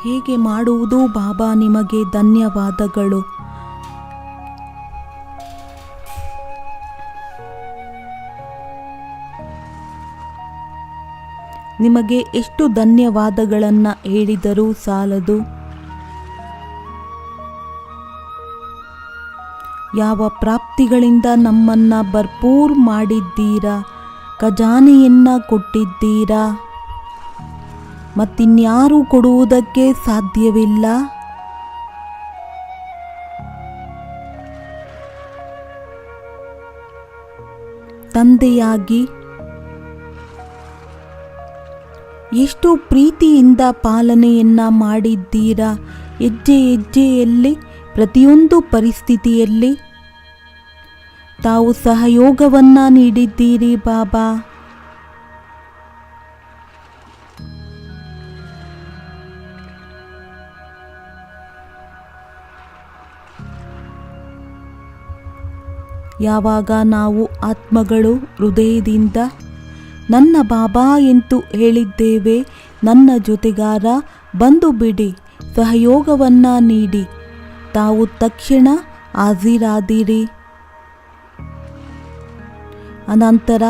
ಹೇಗೆ ಮಾಡುವುದು ಬಾಬಾ? ನಿಮಗೆ ಧನ್ಯವಾದಗಳು. ನಿಮಗೆ ಎಷ್ಟು ಧನ್ಯವಾದಗಳನ್ನು ಹೇಳಿದರೂ ಸಾಲದು. ಯಾವ ಪ್ರಾಪ್ತಿಗಳಿಂದ ನಮ್ಮನ್ನ ಭರ್ಪೂರ್ ಮಾಡಿದ್ದೀರಾ, ಖಜಾನೆಯನ್ನ ಕೊಟ್ಟಿದ್ದೀರಾ, ಮತ್ತಿನ್ಯಾರೂ ಕೊಡುವುದಕ್ಕೆ ಸಾಧ್ಯವಿಲ್ಲ. ತಂದೆಯಾಗಿ ಎಷ್ಟು ಪ್ರೀತಿಯಿಂದ ಪಾಲನೆಯನ್ನ ಮಾಡಿದ್ದೀರಾ. ಹೆಜ್ಜೆ ಹೆಜ್ಜೆಯಲ್ಲಿ, ಪ್ರತಿಯೊಂದು ಪರಿಸ್ಥಿತಿಯಲ್ಲಿ ತಾವು ಸಹಯೋಗವನ್ನ ನೀಡಿದ್ದೀರಿ ಬಾಬಾ. ಯಾವಾಗ ನಾವು ಆತ್ಮಗಳು ಹೃದಯದಿಂದ ನನ್ನ ಬಾಬಾ ಎಂದು ಹೇಳಿದ್ದೇವೆ, ನನ್ನ ಜೊತೆಗಾರ ಬಂದು ಬಿಡಿ, ಸಹಯೋಗವನ್ನ ನೀಡಿ, ತಾವು ತಕ್ಷಣ ಹಾಜಿರಾದಿರಿ. ಅನಂತರ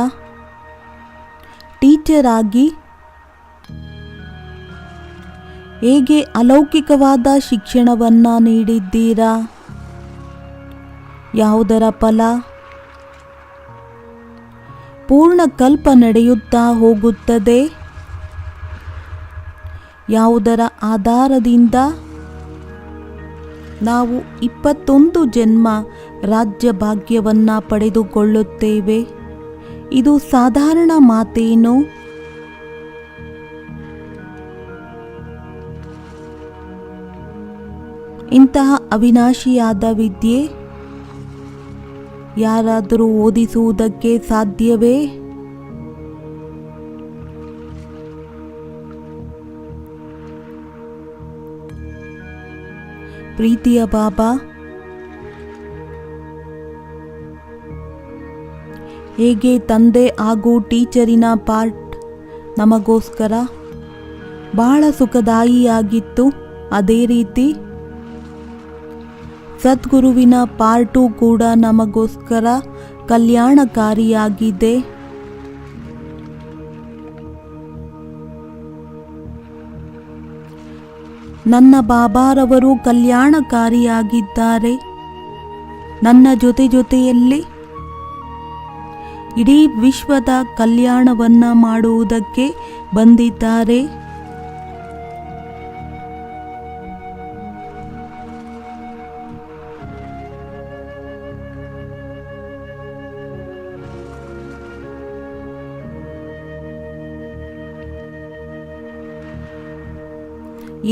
ಟೀಚರ್ ಆಗಿ ಹೇಗೆ ಅಲೌಕಿಕವಾದ ಶಿಕ್ಷಣವನ್ನ ನೀಡಿದ್ದೀರಾ. ಯಾವುದರ ಫಲ ಪೂರ್ಣ ಕಲ್ಪ ನಡೆಯುತ್ತಾ ಹೋಗುತ್ತದೆ. ಯಾವುದರ ಆಧಾರದಿಂದ ನಾವು 21 ಜನ್ಮ ರಾಜ್ಯ ಭಾಗ್ಯವನ್ನ ಪಡೆದುಕೊಳ್ಳುತ್ತೇವೆ. ಇದು ಸಾಧಾರಣ ಮಾತೇನು? ಇಂತಹ ಅವಿನಾಶಿಯಾದ ವಿದ್ಯೆ ಯಾರಾದರೂ ಓದಿಸುವುದಕ್ಕೆ ಸಾಧ್ಯವೇ? ಪ್ರೀತಿಯ ಬಾಬಾ, ಹೇಗೆ ತಂದೆ ಹಾಗೂ ಟೀಚರಿನ ಪಾರ್ಟ್ ನಮಗೋಸ್ಕರ ಬಹಳ ಸುಖದಾಯಿಯಾಗಿತ್ತು, ಅದೇ ರೀತಿ ಸದ್ಗುರುವಿನ ಪಾರ್ಟು ಕೂಡ ನಮಗೋಸ್ಕರ ಕಲ್ಯಾಣಕಾರಿಯಾಗಿದೆ. ನನ್ನ ಬಾಬಾರವರು ಕಲ್ಯಾಣಕಾರಿಯಾಗಿದ್ದಾರೆ. ನನ್ನ ಜೊತೆಯಲ್ಲಿ ಇಡೀ ವಿಶ್ವದ ಕಲ್ಯಾಣವನ್ನ ಮಾಡುವುದಕ್ಕೆ ಬಂದಿದ್ದಾರೆ.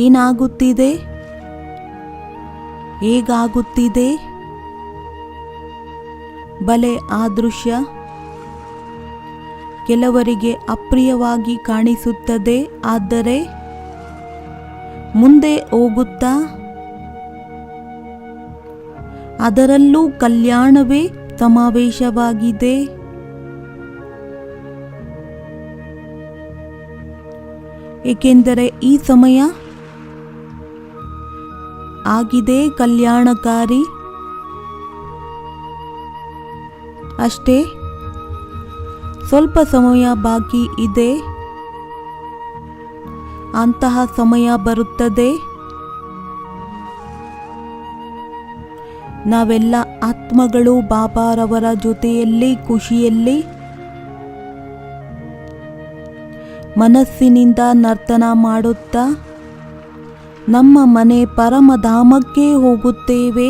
ಏನಾಗುತ್ತಿದೆ, ಹೇಗಾಗುತ್ತಿದೆ? ಬಲೆ ಆ ದೃಶ್ಯ ಕೆಲವರಿಗೆ ಅಪ್ರಿಯವಾಗಿ ಕಾಣಿಸುತ್ತದೆ. ಆದರೆ ಮುಂದೆ ಹೋಗುತ್ತಾ ಅದರಲ್ಲೂ ಕಲ್ಯಾಣವೇ ಸಮಾವೇಶವಾಗಿದೆ. ಏಕೆಂದರೆ ಈ ಸಮಯ ಆಗಿದೆ ಕಲ್ಯಾಣಕಾರಿ. ಅಷ್ಟೇ, ಸ್ವಲ್ಪ ಸಮಯ ಬಾಕಿ ಇದೆ. ಅಂತಹ ಸಮಯ ಬರುತ್ತದೆ. ನಾವೆಲ್ಲ ಆತ್ಮಗಳು ಬಾಬಾರವರ ಜೊತೆಯಲ್ಲಿ ಖುಷಿಯಲ್ಲಿ ಮನಸ್ಸಿನಿಂದ ನರ್ತನ ಮಾಡುತ್ತಾ ನಮ್ಮ ಮನೆ ಪರಮಧಾಮಕ್ಕೆ ಹೋಗುತ್ತೇವೆ.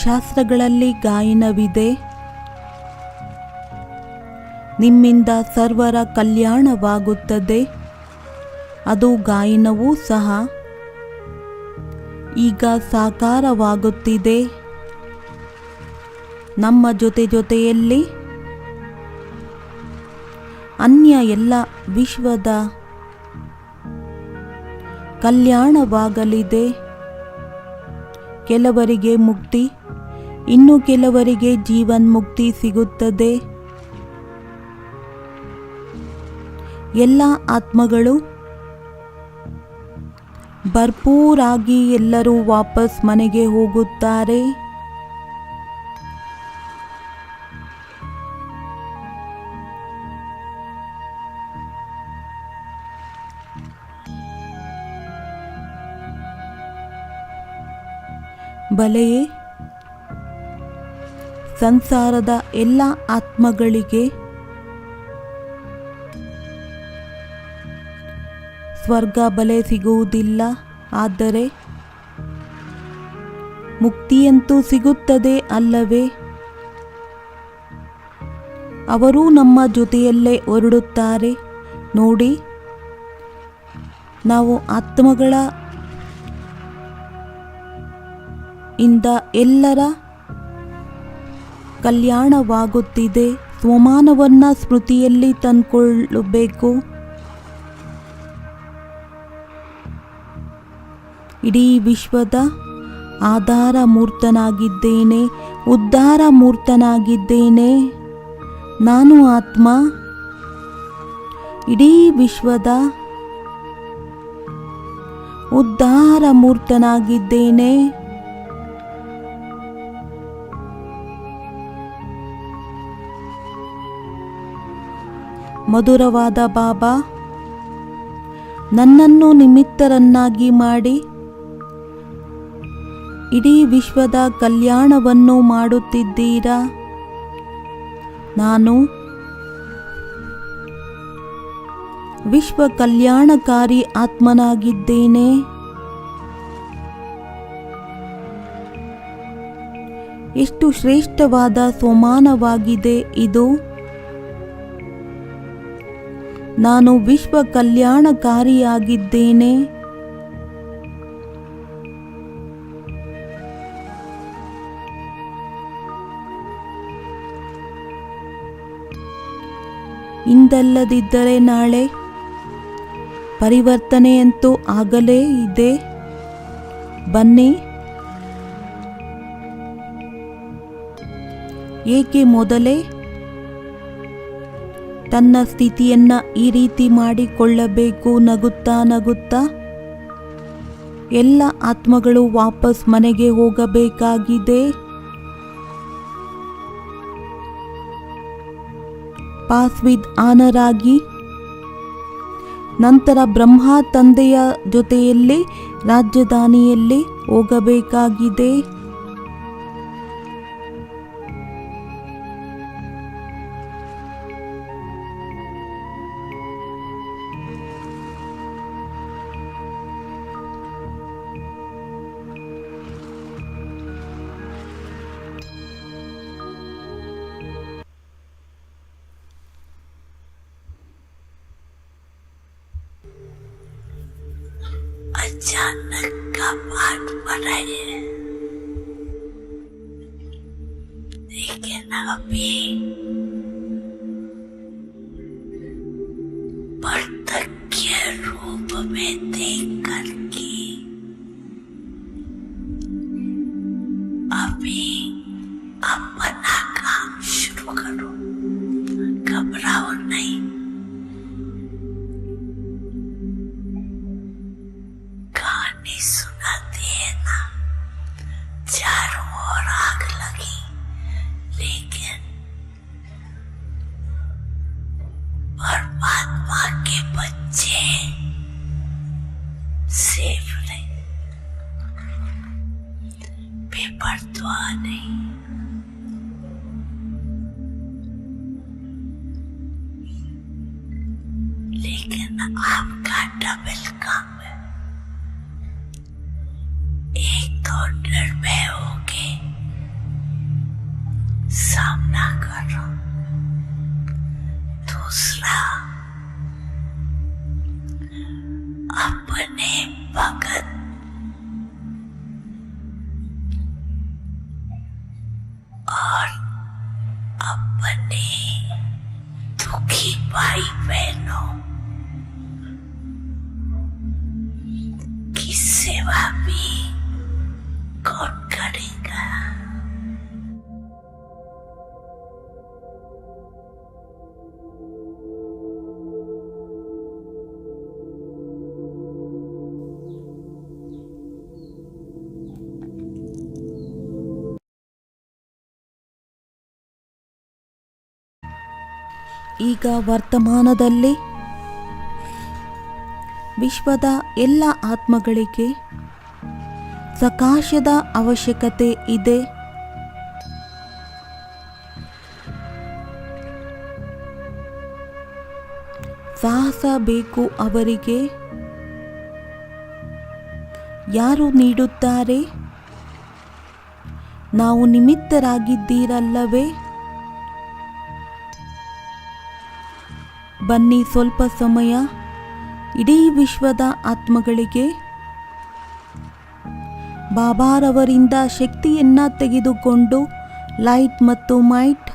ಶಾಸ್ತ್ರಗಳಲ್ಲಿ ಗಾಯನವಿದೆ. ನಿಮ್ಮಿಂದ ಸರ್ವರ ಕಲ್ಯಾಣವಾಗುತ್ತದೆ. ಅದು ಗಾಯನವೂ ಸಹ ಈಗ ಸಾಕಾರವಾಗುತ್ತಿದೆ. ನಮ್ಮ ಜೊತೆಯಲ್ಲಿ ಅನ್ಯ ಎಲ್ಲ ವಿಶ್ವದ ಕಲ್ಯಾಣವಾಗಲಿದೆ. ಕೆಲವರಿಗೆ ಮುಕ್ತಿ, ಇನ್ನು ಕೆಲವರಿಗೆ ಜೀವನ್ಮುಕ್ತಿ ಸಿಗುತ್ತದೆ. ಎಲ್ಲ ಆತ್ಮಗಳು ಭರ್ಪೂರಾಗಿ ಎಲ್ಲರೂ ವಾಪಸ್ ಮನೆಗೆ ಹೋಗುತ್ತಾರೆ. ಬಲೆಯೇ ಸಂಸಾರದ ಎಲ್ಲ ಆತ್ಮಗಳಿಗೆ ಸ್ವರ್ಗ ಬಲೆ ಸಿಗುವುದಿಲ್ಲ, ಆದರೆ ಮುಕ್ತಿಯಂತೂ ಸಿಗುತ್ತದೆ ಅಲ್ಲವೇ? ಅವರೂ ನಮ್ಮ ಜೊತೆಯಲ್ಲೇ ಹೊರಡುತ್ತಾರೆ ನೋಡಿ. ನಾವು ಆತ್ಮಗಳ ಇಂದ ಎಲ್ಲರ ಕಲ್ಯಾಣವಾಗುತ್ತಿದೆ. ಸ್ವಮಾನವನ್ನು ಸ್ಮೃತಿಯಲ್ಲಿ ತಂದುಕೊಳ್ಳಬೇಕು. ಇಡೀ ವಿಶ್ವದ ಆಧಾರ ಮೂರ್ತನಾಗಿದ್ದೇನೆ, ಉದ್ಧಾರ ಮೂರ್ತನಾಗಿದ್ದೇನೆ. ನಾನು ಆತ್ಮ ಇಡೀ ವಿಶ್ವದ ಉದ್ಧಾರ ಮೂರ್ತನಾಗಿದ್ದೇನೆ. ಮಧುರವಾದ ಬಾಬಾ, ನನ್ನನ್ನು ನಿಮಿತ್ತರನ್ನಾಗಿ ಮಾಡಿ ಇಡೀ ವಿಶ್ವದ ಕಲ್ಯಾಣವನ್ನು ಮಾಡುತ್ತಿದ್ದೀರಾ. ನಾನು ವಿಶ್ವ ಕಲ್ಯಾಣಕಾರಿ ಆತ್ಮನಾಗಿದ್ದೇನೆ. ಎಷ್ಟು ಶ್ರೇಷ್ಠವಾದ ಸ್ವಮಾನವಾಗಿದೆ ಇದು. ನಾನು ವಿಶ್ವ ಕಲ್ಯಾಣಕಾರಿಯಾಗಿದ್ದೇನೆ. ಇಂದಲ್ಲದಿದ್ದರೆ ನಾಳೆ ಪರಿವರ್ತನೆಯಂತೂ ಆಗಲೇ ಇದೆ. ಬನ್ನಿ, ಏಕೆ ಮೊದಲೇ ತನ್ನ ಸ್ಥಿತಿಯನ್ನ ಈ ರೀತಿ ಮಾಡಿಕೊಳ್ಳಬೇಕು. ನಗುತ್ತಾ ನಗುತ್ತಾ ಎಲ್ಲ ಆತ್ಮಗಳು ವಾಪಸ್ ಮನೆಗೆ ಹೋಗಬೇಕಾಗಿದೆ. ಪಾಸ್ ವಿತ್ ಆನರ್ ಆಗಿ ನಂತರ ಬ್ರಹ್ಮ ತಂದೆಯ ಜೊತೆಯಲ್ಲಿ ರಾಜಧಾನಿಯಲ್ಲಿ ಹೋಗಬೇಕಾಗಿದೆ. अचानक का पाठ पढ़ाए, लेकिन अभी प्रत्यक्ष रूप में देख करके अभी अपना काम शुरू करो, घबराओ नहीं। सुनाती है ना, चारों ओर आग लगी, लेकिन परमात्मा के बच्चे सेफ रहे, बेपरवाह नहीं। लेकिन आपका डबल काम है। एक तो निर्भय होके सामना करो, दूसरा अपने भगत और अपने दुखी भाई बहनों की सेवा भी कौन करेगा। ಈಗ ವರ್ತಮಾನದಲ್ಲಿ ವಿಶ್ವದ ಎಲ್ಲ ಆತ್ಮಗಳಿಗೆ ಸಕಾಶದ ಅವಶ್ಯಕತೆ ಇದೆ. ಸಾಹಸ ಬೇಕು ಅವರಿಗೆ. ಯಾರು ನೀಡುತ್ತಾರೆ? ನಾವು ನಿಮಿತ್ತರಾಗಿದ್ದೀರಲ್ಲವೇ? ಬನ್ನಿ, ಸ್ವಲ್ಪ ಸಮಯ ಇಡೀ ವಿಶ್ವದ ಆತ್ಮಗಳಿಗೆ ಬಾಬಾರವರಿಂದ ಶಕ್ತಿಯನ್ನು ತೆಗೆದುಕೊಂಡು ಲೈಟ್ ಮತ್ತು ಮೈಟ್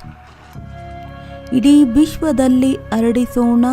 ಇಡೀ ವಿಶ್ವದಲ್ಲಿ ಹರಡಿಸೋಣ.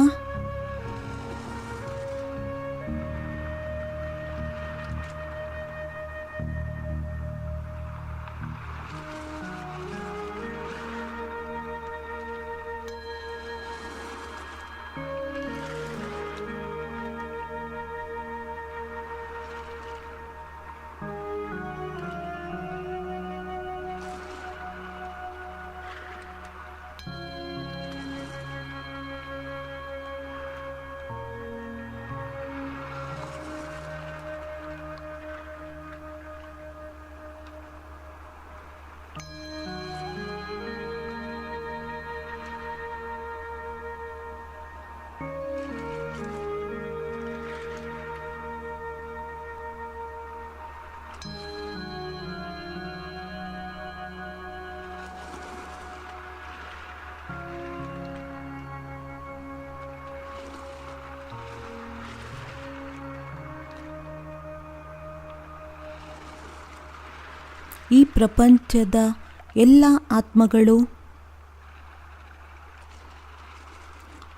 ಈ ಪ್ರಪಂಚದ ಎಲ್ಲ ಆತ್ಮಗಳು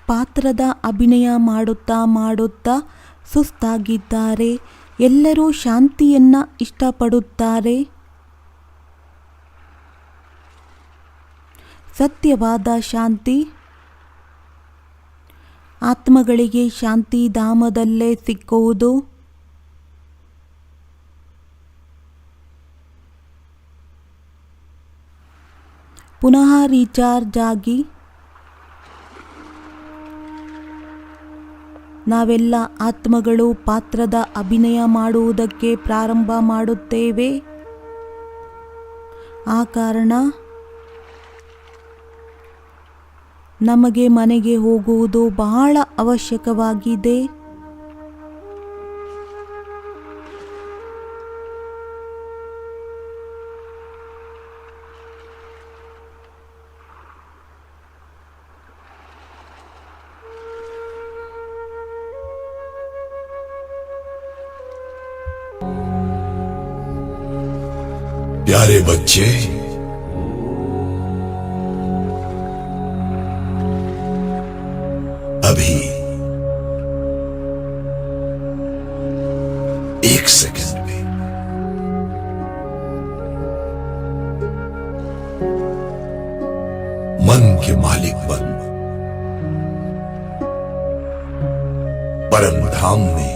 ಪಾತ್ರದ ಅಭಿನಯ ಮಾಡುತ್ತಾ ಸುಸ್ತಾಗಿದ್ದಾರೆ. ಎಲ್ಲರೂ ಶಾಂತಿಯನ್ನು ಇಷ್ಟಪಡುತ್ತಾರೆ. ಸತ್ಯವಾದ ಶಾಂತಿ ಆತ್ಮಗಳಿಗೆ ಶಾಂತಿಧಾಮದಲ್ಲೇ ಸಿಕ್ಕುವುದು. ಪುನಃ ರೀಚಾರ್ಜ್ ಆಗಿ ನಾವೆಲ್ಲ ಆತ್ಮಗಳು ಪಾತ್ರದ ಅಭಿನಯ ಮಾಡುವುದಕ್ಕೆ ಪ್ರಾರಂಭ ಮಾಡುತ್ತೇವೆ. ಆ ಕಾರಣ ನಮಗೆ ಮನೆಗೆ ಹೋಗುವುದು ಬಹಳ ಅವಶ್ಯಕವಾಗಿದೆ. प्यारे बच्चे, अभी एक सेकंड में मन के मालिक बन परम धाम में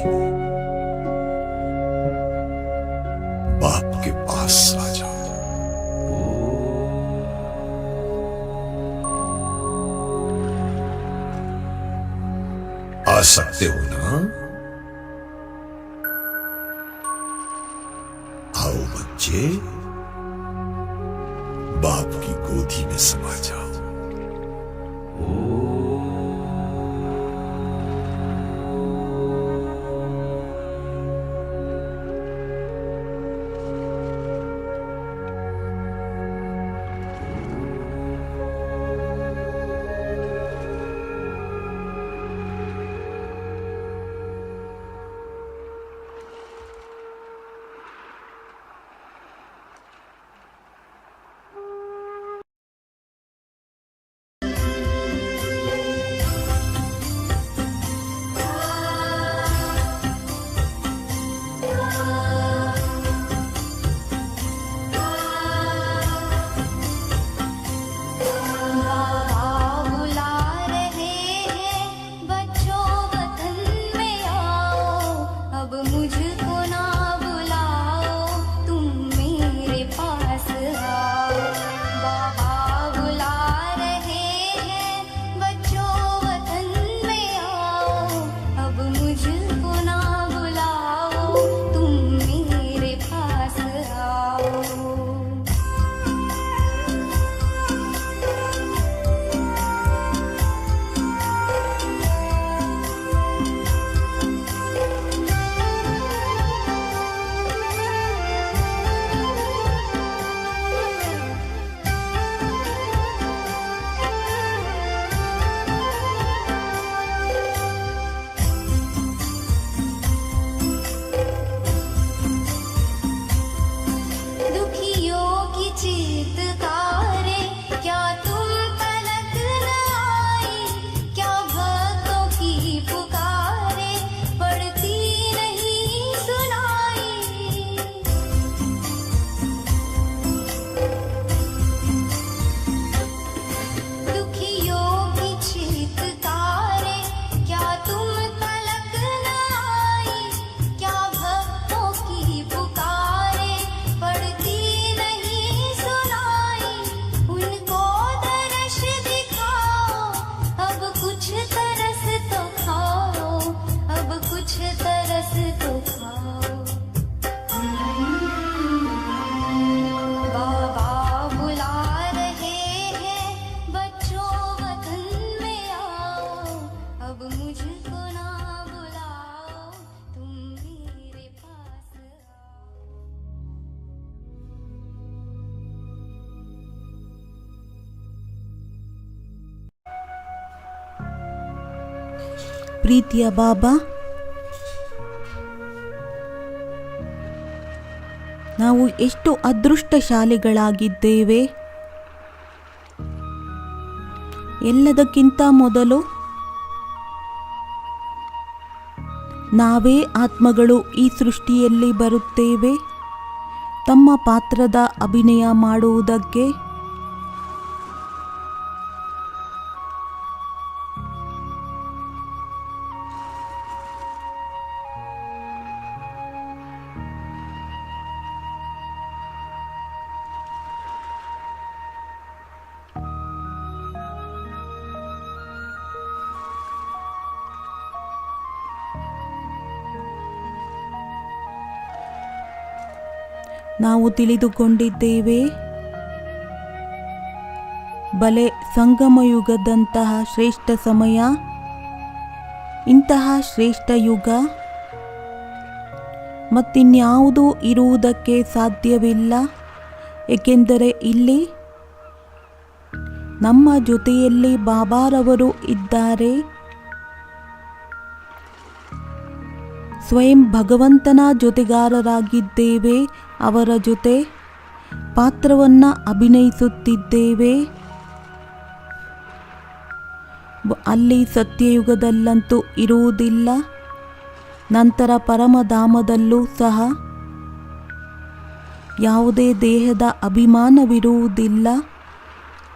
बाप के पास आ जाओ। आ सकते हो ना? आओ बच्चे, बाप की गोदी में समा जाओ। ಪ್ರೀತಿಯ ಬಾಬಾ, ನಾವು ಎಷ್ಟು ಅದೃಷ್ಟಶಾಲಿಗಳಾಗಿದ್ದೇವೆ. ಎಲ್ಲದಕ್ಕಿಂತ ಮೊದಲು ನಾವೇ ಆತ್ಮಗಳು ಈ ಸೃಷ್ಟಿಯಲ್ಲಿ ಬರುತ್ತೇವೆ ತಮ್ಮ ಪಾತ್ರದ ಅಭಿನಯ ಮಾಡುವುದಕ್ಕೆ. ನಾವು ತಿಳಿದುಕೊಂಡಿದ್ದೇವೆ, ಬಲೆ ಸಂಗಮಯುಗದಂತಹ ಶ್ರೇಷ್ಠ ಸಮಯ, ಇಂತಹ ಶ್ರೇಷ್ಠ ಯುಗ ಮತ್ತಿನ್ಯಾವುದೂ ಇರುವುದಕ್ಕೆ ಸಾಧ್ಯವಿಲ್ಲ. ಏಕೆಂದರೆ ಇಲ್ಲಿ ನಮ್ಮ ಜೊತೆಯಲ್ಲಿ ಬಾಬಾರವರು ಇದ್ದಾರೆ. ಸ್ವಯಂ ಭಗವಂತನ ಜೊತೆಗಾರರಾಗಿದ್ದೇವೆ. ಅವರ ಜೊತೆ ಪಾತ್ರವನ್ನು ಅಭಿನಯಿಸುತ್ತಿದ್ದೇವೆ. ಅಲ್ಲಿ ಸತ್ಯಯುಗದಲ್ಲಂತೂ ಇರುವುದಿಲ್ಲ. ನಂತರ ಪರಮಧಾಮದಲ್ಲೂ ಸಹ ಯಾವುದೇ ದೇಹದ ಅಭಿಮಾನವಿರುವುದಿಲ್ಲ.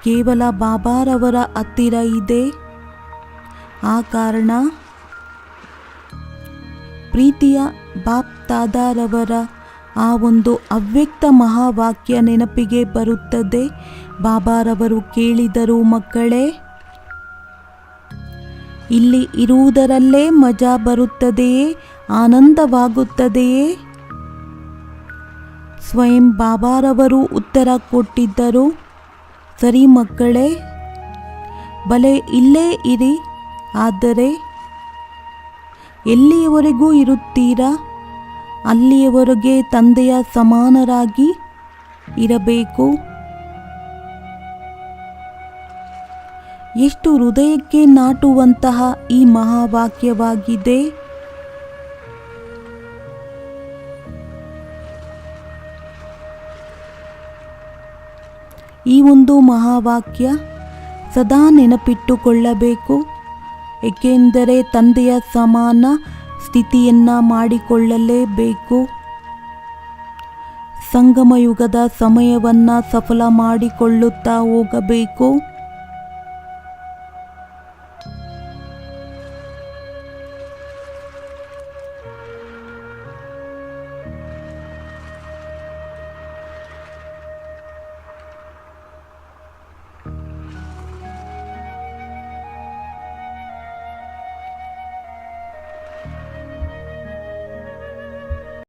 ಕೇವಲ ಬಾಬಾರವರ ಹತ್ತಿರ ಇದೆ. ಆ ಕಾರಣ ಪ್ರೀತಿಯ ಬಾಪ್ ತಾದಾರವರ ಆ ಒಂದು ಅವ್ಯಕ್ತ ಮಹಾವಾಕ್ಯ ನೆನಪಿಗೆ ಬರುತ್ತದೆ. ಬಾಬಾರವರು ಕೇಳಿದರು, ಮಕ್ಕಳೇ, ಇಲ್ಲಿ ಇರುವುದರಲ್ಲೇ ಮಜಾ ಬರುತ್ತದೆಯೇ, ಆನಂದವಾಗುತ್ತದೆಯೇ? ಸ್ವಯಂ ಬಾಬಾರವರು ಉತ್ತರ ಕೊಟ್ಟಿದ್ದರು, ಸರಿ ಮಕ್ಕಳೇ, ಬಲೆ ಇಲ್ಲೇ ಇರಿ. ಆದರೆ ಎಲ್ಲಿಯವರೆಗೂ ಇರುತ್ತೀರಾ ಅಲ್ಲಿಯವರೆಗೆ ತಂದೆಯ ಸಮಾನರಾಗಿ ಇರಬೇಕು. ಎಷ್ಟು ಹೃದಯಕ್ಕೆ ನಾಟುವಂತಹ ಈ ಮಹಾವಾಕ್ಯವಾಗಿದೆ. ಈ ಒಂದು ಮಹಾವಾಕ್ಯ ಸದಾ ನೆನಪಿಟ್ಟುಕೊಳ್ಳಬೇಕು. ಏಕೆಂದರೆ ತಂದೆಯ ಸಮಾನ ಸ್ಥಿತಿಯನ್ನು ಮಾಡಿಕೊಳ್ಳಲೇಬೇಕು. ಸಂಗಮಯುಗದ ಸಮಯವನ್ನು ಸಫಲ ಮಾಡಿಕೊಳ್ಳುತ್ತಾ ಹೋಗಬೇಕು.